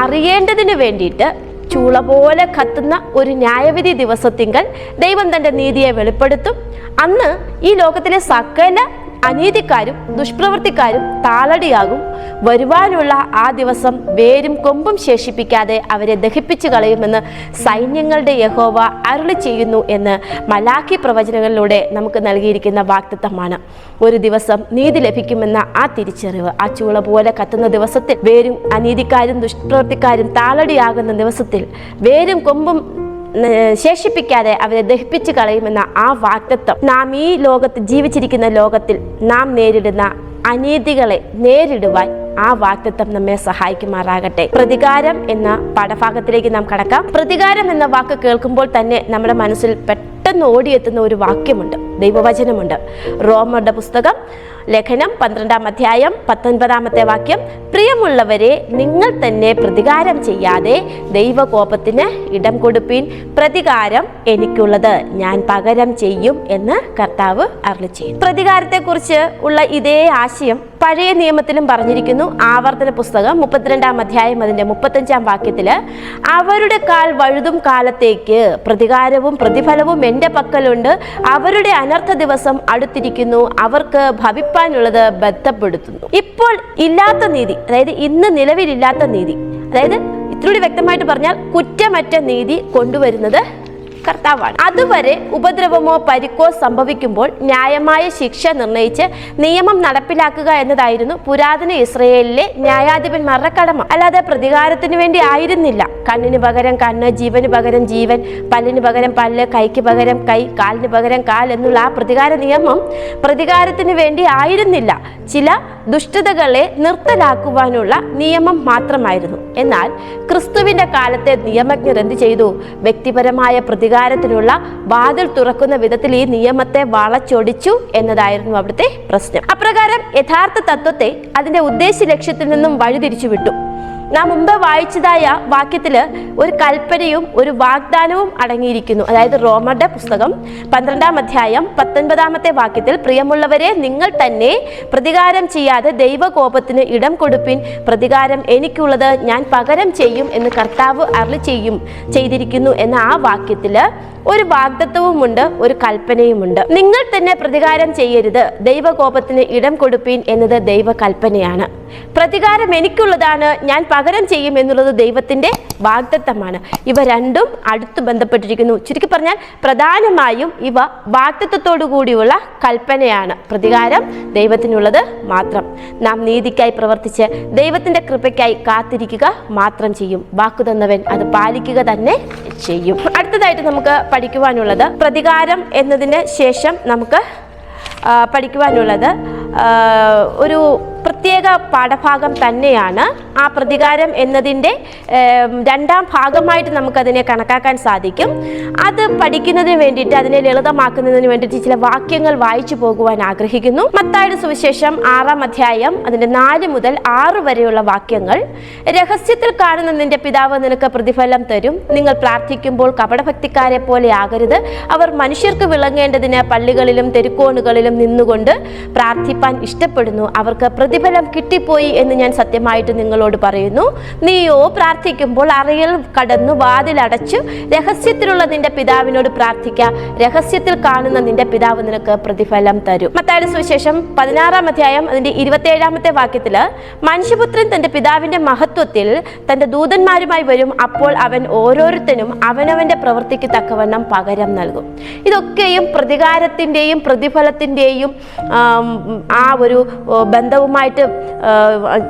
അറിയേണ്ടതിന് വേണ്ടിയിട്ട് ചൂള പോലെ കത്തുന്ന ഒരു ന്യായവിധി ദിവസത്തിങ്കൽ ദൈവം തന്റെ നീതിയെ വെളിപ്പെടുത്തും. അന്ന് ഈ ലോകത്തിലെ സകല അനീതിക്കാരും ദുഷ്പ്രവൃത്തിക്കാരും താളടിയാകും. വരുവാനുള്ള ആ ദിവസം വേരും കൊമ്പും ശേഷിപ്പിക്കാതെ അവരെ ദഹിപ്പിച്ചു കളയുമെന്ന് സൈന്യങ്ങളുടെ യഹോവ അരുളി ചെയ്യുന്നു എന്ന് മലാഖി പ്രവചനങ്ങളിലൂടെ നമുക്ക് നൽകിയിരിക്കുന്ന വാഗ്ദത്തമാണ്. ഒരു ദിവസം നീതി ലഭിക്കുമെന്ന ആ തിരിച്ചറിവ്, ആ ചൂള പോലെ കത്തുന്ന ദിവസത്തിൽ, വേരും അനീതിക്കാരും ദുഷ്പ്രവൃത്തിക്കാരും താളടിയാകുന്ന ദിവസത്തിൽ വേരും കൊമ്പും ശേഷിപ്പിക്കാതെ അവരെ ദഹിപ്പിച്ചു കളയുമെന്ന ആ വാഗ്ദത്തം നാം ഈ ലോകത്ത് ജീവിച്ചിരിക്കുന്ന ലോകത്തിൽ നാം നേരിടുന്ന അനീതികളെ നേരിടുവാൻ ആ വാഗ്ദത്തം നമ്മെ സഹായിക്കുമാറാകട്ടെ. പ്രതികാരം എന്ന പാഠഭാഗത്തിലേക്ക് നാം കടക്കാം. പ്രതികാരം എന്ന വാക്ക് കേൾക്കുമ്പോൾ തന്നെ നമ്മുടെ മനസ്സിൽ പെട്ടെന്ന് ഓടിയെത്തുന്ന ഒരു വാക്യമുണ്ട്, ദൈവവചനമുണ്ട്. റോമരുടെ പുസ്തകം ലേഖനം 12-ാം അധ്യായം 19-ാമത്തെ വാക്യം, പ്രിയമുള്ളവരെ, നിങ്ങൾ തന്നെ പ്രതികാരം ചെയ്യാതെ ദൈവകോപത്തിന് ഇടം കൊടുപ്പീൻ. പ്രതികാരം എനിക്കുള്ളത്, ഞാൻ പകരം ചെയ്യും എന്ന് കർത്താവ് അരുളിച്ചെയ്യുന്നു. പ്രതികാരത്തെക്കുറിച്ച് ഉള്ള ഇതേ ആശയം പഴയ നിയമത്തിലും പറഞ്ഞിരിക്കുന്നു. ആവർത്തന പുസ്തകം 32-ാം അധ്യായം അതിന്റെ 35-ാം വാക്യത്തില്, അവരുടെ കാൽ വഴുതും കാലത്തേക്ക് പ്രതികാരവും പ്രതിഫലവും എൻ്റെ പക്കലുണ്ട്, അവരുടെ അനർത്ഥ ദിവസം അടുത്തിരിക്കുന്നു, അവർക്ക് ഭവിപ്പാനുള്ളത് ബന്ധപ്പെടുത്തുന്നു. ഇപ്പോൾ ഇല്ലാത്ത നീതി, അതായത് ഇന്ന് നിലവിലില്ലാത്ത നീതി, അതായത് ഇത്തിരി വ്യക്തമായിട്ട് പറഞ്ഞാൽ കുറ്റമറ്റ നീതി കൊണ്ടുവരുന്നത് കർത്താവാണ്. അതുവരെ ഉപദ്രവമോ പരിക്കോ സംഭവിക്കുമ്പോൾ ന്യായമായ ശിക്ഷ നിർണയിച്ച് നിയമം നടപ്പിലാക്കുക എന്നതായിരുന്നു പുരാതന ഇസ്രയേലിലെ ന്യായാധിപന്മാരുടെ കടമ. അല്ലാതെ പ്രതികാരത്തിന് വേണ്ടി ആയിരുന്നില്ല. കണ്ണിന് പകരം കണ്ണ്, ജീവന് പകരം ജീവൻ, പല്ലിന് പകരം പല്ല്, കൈക്ക് പകരം കൈ, കാലിന് പകരം കാൽ എന്നുള്ള ആ പ്രതികാര നിയമം പ്രതികാരത്തിന് വേണ്ടി ആയിരുന്നില്ല. ചില ദുഷ്ടതകളെ നിർത്തലാക്കുവാനുള്ള നിയമം മാത്രമായിരുന്നു. എന്നാൽ ക്രിസ്തുവിന്റെ കാലത്തെ നിയമജ്ഞർ എന്ത് ചെയ്തു? വ്യക്തിപരമായ പ്രതികാരത്തിനുള്ള വാതിൽ തുറക്കുന്ന വിധത്തിൽ ഈ നിയമത്തെ വളച്ചൊടിച്ചു എന്നതായിരുന്നു അവിടുത്തെ പ്രശ്നം. അപ്രകാരം യഥാർത്ഥ തത്വത്തെ അതിന്റെ ഉദ്ദേശ ലക്ഷ്യത്തിൽ നിന്നും വഴിതിരിച്ചു വിട്ടു. നാം മുമ്പ് വായിച്ചതായ വാക്യത്തില് ഒരു കൽപ്പനയും ഒരു വാഗ്ദാനവും അടങ്ങിയിരിക്കുന്നു. അതായത് റോമരുടെ പുസ്തകം 12-ാം അധ്യായം 19-ാമത്തെ വാക്യത്തിൽ, പ്രിയമുള്ളവരെ, നിങ്ങൾ തന്നെ പ്രതികാരം ചെയ്യാതെ ദൈവകോപത്തിന് ഇടം കൊടുപ്പിൻ. പ്രതികാരം എനിക്കുള്ളത്, ഞാൻ പകരം ചെയ്യും എന്ന് കർത്താവ് അരുളി ചെയ്തിരിക്കുന്നു എന്ന ആ വാക്യത്തില് ഒരു വാഗ്ദത്തവുമുണ്ട്, ഒരു കൽപ്പനയുമുണ്ട്. നിങ്ങൾ തന്നെ പ്രതികാരം ചെയ്യരുത്, ദൈവകോപത്തിന് ഇടം കൊടുപ്പീൻ എന്നത് ദൈവകൽപ്പനയാണ്. പ്രതികാരം എനിക്കുള്ളതാണ്, ഞാൻ പകരം ചെയ്യും എന്നുള്ളത് ദൈവത്തിന്റെ വാഗ്ദത്തമാണ്. ഇവ രണ്ടും അടുത്ത് ബന്ധപ്പെട്ടിരിക്കുന്നു. ചുരുക്കി പറഞ്ഞാൽ പ്രധാനമായും ഇവ വാഗ്ദത്തത്തോടു കൂടിയുള്ള കൽപ്പനയാണ്. പ്രതികാരം ദൈവത്തിനുള്ളത് മാത്രം. നാം നീതിക്കായി പ്രവർത്തിച്ച് ദൈവത്തിന്റെ കൃപയ്ക്കായി കാത്തിരിക്കുക മാത്രം ചെയ്യും. വാക്കുതന്നവൻ അത് പാലിക്കുക തന്നെ ചെയ്യും. അടുത്തതായിട്ട് നമുക്ക് പഠിക്കുവാനുള്ളത്, പ്രതികാരം എന്നതിന് ശേഷം നമുക്ക് പഠിക്കുവാനുള്ളത് ഒരു പ്രത്യേക പാഠഭാഗം തന്നെയാണ്. ആ പ്രതികാരം എന്നതിൻ്റെ രണ്ടാം ഭാഗമായിട്ട് നമുക്കതിനെ കണക്കാക്കാൻ സാധിക്കും. അത് പഠിക്കുന്നതിന് വേണ്ടിയിട്ട്, അതിനെ ലളിതമാക്കുന്നതിന് വേണ്ടിയിട്ട് ചില വാക്യങ്ങൾ വായിച്ചു പോകുവാൻ ആഗ്രഹിക്കുന്നു. മത്തായിയുടെ സുവിശേഷം 6-ാം അധ്യായം അതിൻ്റെ 4 മുതൽ 6 വരെയുള്ള വാക്യങ്ങൾ, രഹസ്യത്തിൽ കാണുന്ന നിന്റെ പിതാവ് നിനക്ക് പ്രതിഫലം തരും. നിങ്ങൾ പ്രാർത്ഥിക്കുമ്പോൾ കപടഭക്തിക്കാരെ പോലെ ആകരുത്. അവർ മനുഷ്യർക്ക് വിളങ്ങേണ്ടതിന് പള്ളികളിലും തെരുക്കോണുകളിലും നിന്നുകൊണ്ട് പ്രാർത്ഥിപ്പാൻ ഇഷ്ടപ്പെടുന്നു. അവർക്ക് പ്രതിഫലം പ്രതിഫലം കിട്ടിപ്പോയി എന്ന് ഞാൻ സത്യമായിട്ട് നിങ്ങളോട് പറയുന്നു. നീയോ പ്രാർത്ഥിക്കുമ്പോൾ അറയിൽ കടന്നു വാതിലടച്ചു രഹസ്യത്തിലുള്ള നിന്റെ പിതാവിനോട് പ്രാർത്ഥിക്കുക. രഹസ്യത്തിൽ കാണുന്ന നിന്റെ പിതാവ് നിനക്ക് പ്രതിഫലം തരും. മത്തായിയുടെ സുവിശേഷം 16-ാം അധ്യായം അതിന്റെ 27-ാമത്തെ വാക്യത്തില്, മനുഷ്യപുത്രൻ തന്റെ പിതാവിന്റെ മഹത്വത്തിൽ തന്റെ ദൂതന്മാരുമായി വരും. അപ്പോൾ അവൻ ഓരോരുത്തനും അവനവന്റെ പ്രവൃത്തിക്ക് തക്കവണ്ണം പകരം നൽകും. ഇതൊക്കെയും പ്രതികാരത്തിന്റെയും പ്രതിഫലത്തിന്റെയും ആ ഒരു ബന്ധവുമായിട്ട്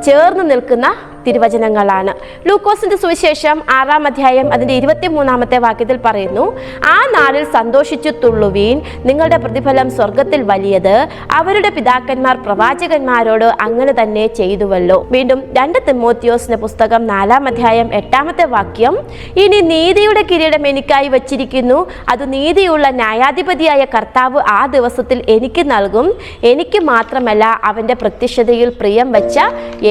ചേർന്ന് നിൽക്കുന്ന തിരുവചനങ്ങളാണ്. ലൂക്കോസിന്റെ സുവിശേഷം 6-ാം അധ്യായം അതിന്റെ 23-ാമത്തെ വാക്യത്തിൽ പറയുന്നു, ആ നാളിൽ സന്തോഷിച്ചു തുള്ളുവീൻ, നിങ്ങളുടെ പ്രതിഫലം സ്വർഗത്തിൽ വലിയത്, അവരുടെ പിതാക്കന്മാർ പ്രവാചകന്മാരോട് അങ്ങനെ തന്നെ ചെയ്തുവല്ലോ. വീണ്ടും 2 തിമോത്തിയോസിന്റെ പുസ്തകം 4-ാം അധ്യായം 8-ാമത്തെ വാക്യം, ഇനി നീതിയുടെ കിരീടം എനിക്കായി വച്ചിരിക്കുന്നു, അത് നീതിയുള്ള ന്യായാധിപതിയായ കർത്താവ് ആ ദിവസത്തിൽ എനിക്ക് നൽകും, എനിക്ക് മാത്രമല്ല അവന്റെ പ്രത്യക്ഷതയിൽ പ്രിയം വെച്ച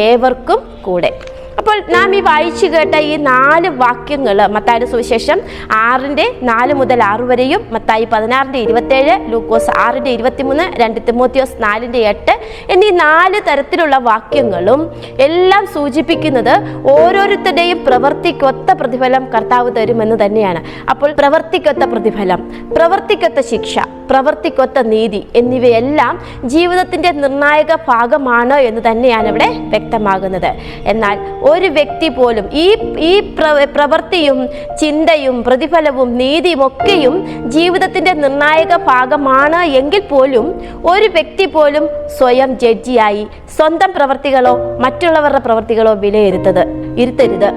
ഏവർക്കും കൂടെ. അപ്പോൾ നാം ഈ വായിച്ചു കേട്ട ഈ 4 വാക്യങ്ങൾ മത്തായിയുടെ സുവിശേഷം 6-4 മുതൽ 6 വരെയും, മത്തായി 16-27, ലൂക്കോസ് 6-23, 2 തിമോത്തിയോസ് 4-8 എന്നീ 4 തരത്തിലുള്ള വാക്യങ്ങളും എല്ലാം സൂചിപ്പിക്കുന്നത് ഓരോരുത്തരുടെയും പ്രവൃത്തിക്കൊത്ത പ്രതിഫലം കർത്താവ് തരുമെന്ന് തന്നെയാണ്. അപ്പോൾ പ്രവൃത്തിക്കൊത്ത പ്രതിഫലം, പ്രവൃത്തിക്കൊത്ത ശിക്ഷ, പ്രവൃത്തിക്കൊത്ത നീതി എന്നിവയെല്ലാം ജീവിതത്തിന്റെ നിർണായക ഭാഗമാണ് എന്ന് തന്നെയാണ് ഇവിടെ വ്യക്തമാകുന്നത്. എന്നാൽ ഒരു വ്യക്തി പോലും ഈ പ്രവൃത്തിയും ചിന്തയും പ്രതിഫലവും നീതിയും ഒക്കെയും ജീവിതത്തിന്റെ നിർണായക ഭാഗമാണ് എങ്കിൽ പോലും ഒരു വ്യക്തി പോലും സ്വയം ജഡ്ജിയായി സ്വന്തം പ്രവൃത്തികളോ മറ്റുള്ളവരുടെ പ്രവൃത്തികളോ ഇരുത്തരുത്.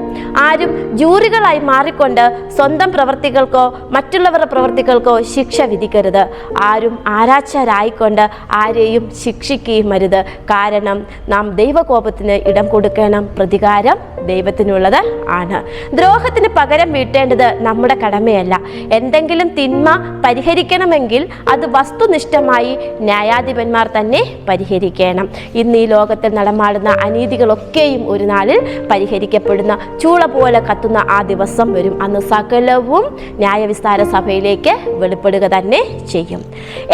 ആരും ജൂറികളായി മാറിക്കൊണ്ട് സ്വന്തം പ്രവൃത്തികൾക്കോ മറ്റുള്ളവരുടെ പ്രവൃത്തികൾക്കോ ശിക്ഷ വിധിക്കരുത്. ആരും ആരാച്ചാരായിക്കൊണ്ട് ആരെയും ശിക്ഷിക്കുകയും അരുത്. കാരണം നാം ദൈവകോപത്തിന് ഇടം കൊടുക്കണം. പ്രതികാരം ദൈവത്തിനുള്ളത് ആണ്. ദ്രോഹത്തിന് പകരം വീട്ടേണ്ടത് നമ്മുടെ കടമയല്ല. എന്തെങ്കിലും തിന്മ പരിഹരിക്കണമെങ്കിൽ അത് വസ്തുനിഷ്ഠമായി ന്യായാധിപന്മാർ തന്നെ പരിഹരിക്കണം. ഇന്ന് ഈ ലോകത്തിൽ നടമാടുന്ന അനീതികളൊക്കെയും ഒരു നാളിൽ പരിഹരിക്കപ്പെടുന്ന ചൂള പോലെ കത്തുന്ന ആ ദിവസം വരും. അന്ന് സകലവും ന്യായവിസ്താര സഭയിലേക്ക് വെളിപ്പെടുക തന്നെ ചെയ്യും.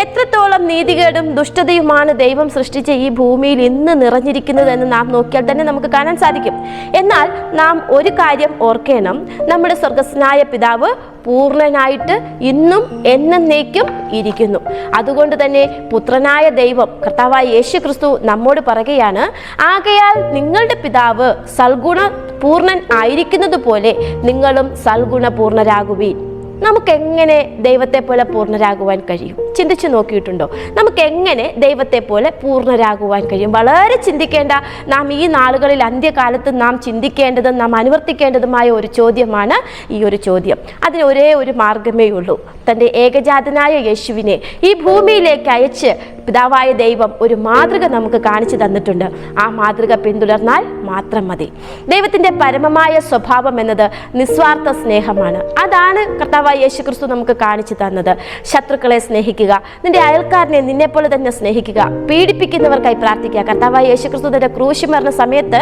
എത്രത്തോളം നീതികേടും ദുഷ്ടതയുമാണ് ദൈവം സൃഷ്ടിച്ച ഈ ഭൂമിയിൽ ഇന്ന് നിറഞ്ഞിരിക്കുന്നതെന്ന് നാം നോക്കിയാൽ തന്നെ നമുക്ക് കാണാൻ സാധിക്കും. എന്നാൽ നാം ഒരു കാര്യം ഓർക്കണം, നമ്മുടെ സ്വർഗസ്നായ പിതാവ് പൂർണ്ണനായിട്ട് ഇന്നും എന്നേക്കും ഇരിക്കുന്നു. അതുകൊണ്ട് തന്നെ പുത്രനായ ദൈവം കർത്താവായ യേശു ക്രിസ്തു നമ്മോട് പറയുകയാണ്, ആകയാൽ നിങ്ങളുടെ പിതാവ് സൽഗുണ പൂർണ്ണൻ ആയിരിക്കുന്നത് പോലെ നിങ്ങളും സൽഗുണ പൂർണ്ണരാകുവീൻ. നമുക്ക് എങ്ങനെ ദൈവത്തെ പോലെ പൂർണ്ണരാകുവാൻ കഴിയും? ചിന്തിച്ചു നോക്കിയിട്ടുണ്ടോ? നമുക്ക് എങ്ങനെ ദൈവത്തെ പോലെ പൂർണ്ണരാകുവാൻ കഴിയും? വളരെ ചിന്തിക്കേണ്ട, നാം ഈ നാളുകളിൽ അന്ത്യകാലത്ത് നാം ചിന്തിക്കേണ്ടതും നാം അനുവർത്തിക്കേണ്ടതുമായ ഒരു ചോദ്യമാണ് ഈ ഒരു ചോദ്യം. അതിന് ഒരേ ഒരു മാർഗമേ ഉള്ളൂ. തൻ്റെ ഏകജാതനായ യേശുവിനെ ഈ ഭൂമിയിലേക്ക് അയച്ച് പിതാവായ ദൈവം ഒരു മാതൃക നമുക്ക് കാണിച്ചു തന്നിട്ടുണ്ട്. ആ മാതൃക പിന്തുടർന്നാൽ മാത്രം മതി. ദൈവത്തിൻ്റെ പരമമായ സ്വഭാവം എന്നത് നിസ്വാർത്ഥ സ്നേഹമാണ്. അതാണ് കർത്താവായ യേശു ക്രിസ്തു നമുക്ക് കാണിച്ചു തന്നത്. ശത്രുക്കളെ സ്നേഹിക്കുക, നിന്റെ അയൽക്കാരനെ നിന്നെപ്പോലെ തന്നെ സ്നേഹിക്കുക, പീഡിപ്പിക്കുന്നവർക്കായി പ്രാർത്ഥിക്കുക. കർത്താവായ യേശു ക്രിസ്തു തന്റെ ക്രൂശ് മരണ സമയത്ത്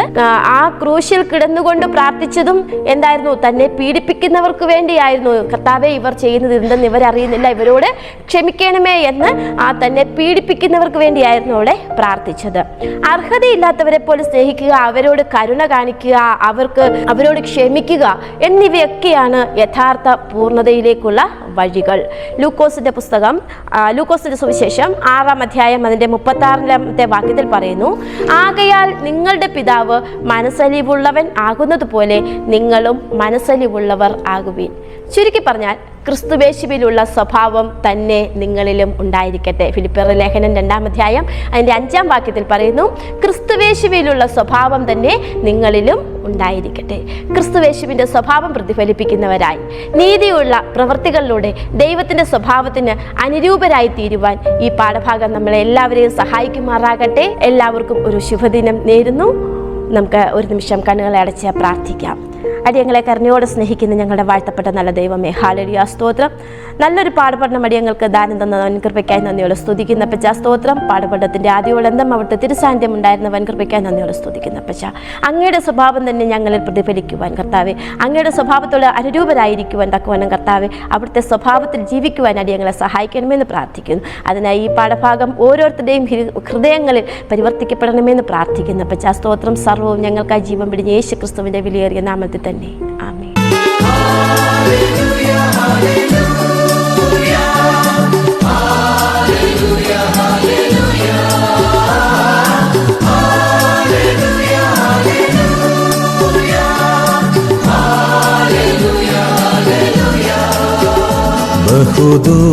ആ ക്രൂശിൽ കിടന്നുകൊണ്ട് പ്രാർത്ഥിച്ചതും എന്തായിരുന്നു? തന്നെ പീഡിപ്പിക്കുന്നവർക്ക് വേണ്ടിയായിരുന്നു. കർത്താവെ, ഇവർ ചെയ്യുന്നത് എന്തെന്ന് ഇവരറിയുന്നില്ല, ഇവരോട് ക്ഷമിക്കണമേ എന്ന് തന്നെ പീഡിപ്പിക്കുന്നവർക്ക് വേണ്ടിയായിരുന്നു അവിടെ പ്രാർത്ഥിച്ചത്. അർഹതയില്ലാത്തവരെ പോലെ സ്നേഹിക്കുക, അവരോട് കരുണ കാണിക്കുക, അവരോട് ക്ഷമിക്കുക എന്നിവയൊക്കെയാണ് യഥാർത്ഥ പൂർണ്ണതയിലേക്കുള്ള വഴികൾ. ലൂക്കോസിന്റെ സുവിശേഷം 6-ാം അധ്യായം അതിന്റെ 36-ാമത്തെ വാക്യത്തിൽ പറയുന്നു, ആകയാൽ നിങ്ങളുടെ പിതാവ് മനസ്സലിവുള്ളവൻ ആകുന്നത് പോലെ നിങ്ങളും മനസ്സലിവുള്ളവർ ആകുവീൻ. ചുരുക്കി പറഞ്ഞാൽ ക്രിസ്തുവേശുവിലുള്ള സ്വഭാവം തന്നെ നിങ്ങളിലും ഉണ്ടായിരിക്കട്ടെ. ഫിലിപ്പിയർ ലേഖനം 2-ാം അധ്യായം അതിന്റെ 5-ാം വാക്യത്തിൽ പറയുന്നു, ക്രിസ്തുവേശുവിലുള്ള സ്വഭാവം തന്നെ നിങ്ങളിലും ഉണ്ടായിരിക്കട്ടെ. ക്രിസ്തുവേശുവിന്റെ സ്വഭാവം പ്രതിഫലിപ്പിക്കുന്നവരായി നീതിയുള്ള പ്രവൃത്തികളിലൂടെ ദൈവത്തിന്റെ സ്വഭാവത്തിന് അനുരൂപരായി തീരുവാൻ ഈ പാഠഭാഗം നമ്മളെ എല്ലാവരെയും സഹായിക്കുമാറാകട്ടെ. എല്ലാവർക്കും ഒരു ശുഭദിനം നേരുന്നു. നമുക്ക് ഒരു നിമിഷം കണ്ണുകളെ അടച്ച് പ്രാർത്ഥിക്കാം. അടിയങ്ങളെ കരുണയോടെ സ്നേഹിക്കുന്ന ഞങ്ങളുടെ വാഴ്ത്തപ്പെട്ട നല്ല ദൈവമേ, ഹല്ലേലൂയ സ്തോത്രം. നല്ലൊരു പാടുപഠനം അടിയങ്ങൾക്ക് ദാനം തന്ന വൻകൃപയ്ക്കായി നന്ദിയോടെ സ്തുതിക്കുന്ന പച്ച സ്തോത്രം. പാടുപഠനത്തിൻ്റെ ആദ്യോളന്തം അവിടുത്തെ തിരുസാന്നിധ്യം ഉണ്ടായിരുന്ന വൻകൃപയ്ക്കായി നന്ദിയോടെ സ്തുതിക്കുന്ന പച്ച. അങ്ങയുടെ സ്വഭാവം തന്നെ ഞങ്ങളിൽ പ്രതിഫലിക്കുവാൻ കർത്താവെ, അങ്ങയുടെ സ്വഭാവത്തോട് അനുരൂപരായിരിക്കുവാൻ തക്കവണ്ണം കർത്താവെ, അവിടുത്തെ സ്വഭാവത്തിൽ ജീവിക്കുവാൻ അടിയങ്ങളെ സഹായിക്കണമെന്ന് പ്രാർത്ഥിക്കുന്നു. അതിനായി ഈ പാഠഭാഗം ഓരോരുത്തരുടെയും ഹൃദയങ്ങളിൽ പരിവർത്തിക്കപ്പെടണമെന്ന് പ്രാർത്ഥിക്കുന്ന പച്ച സ്തോത്രം. സർവ്വവും ഞങ്ങൾക്കായി ജീവൻ പിടിഞ്ഞ യേശു ക്രിസ്തുവിൻ്റെ വിലയേറിയ നാമത്തിൽ തന്നെ ആമേൻ.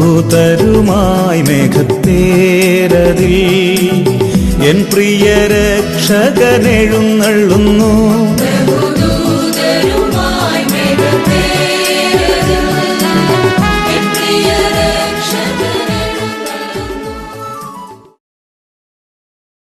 ബഹുദൂതരുമായി മേഘത്തേരതിൽ എൻ പ്രിയ രക്ഷകനെഴുന്നള്ളുന്നു.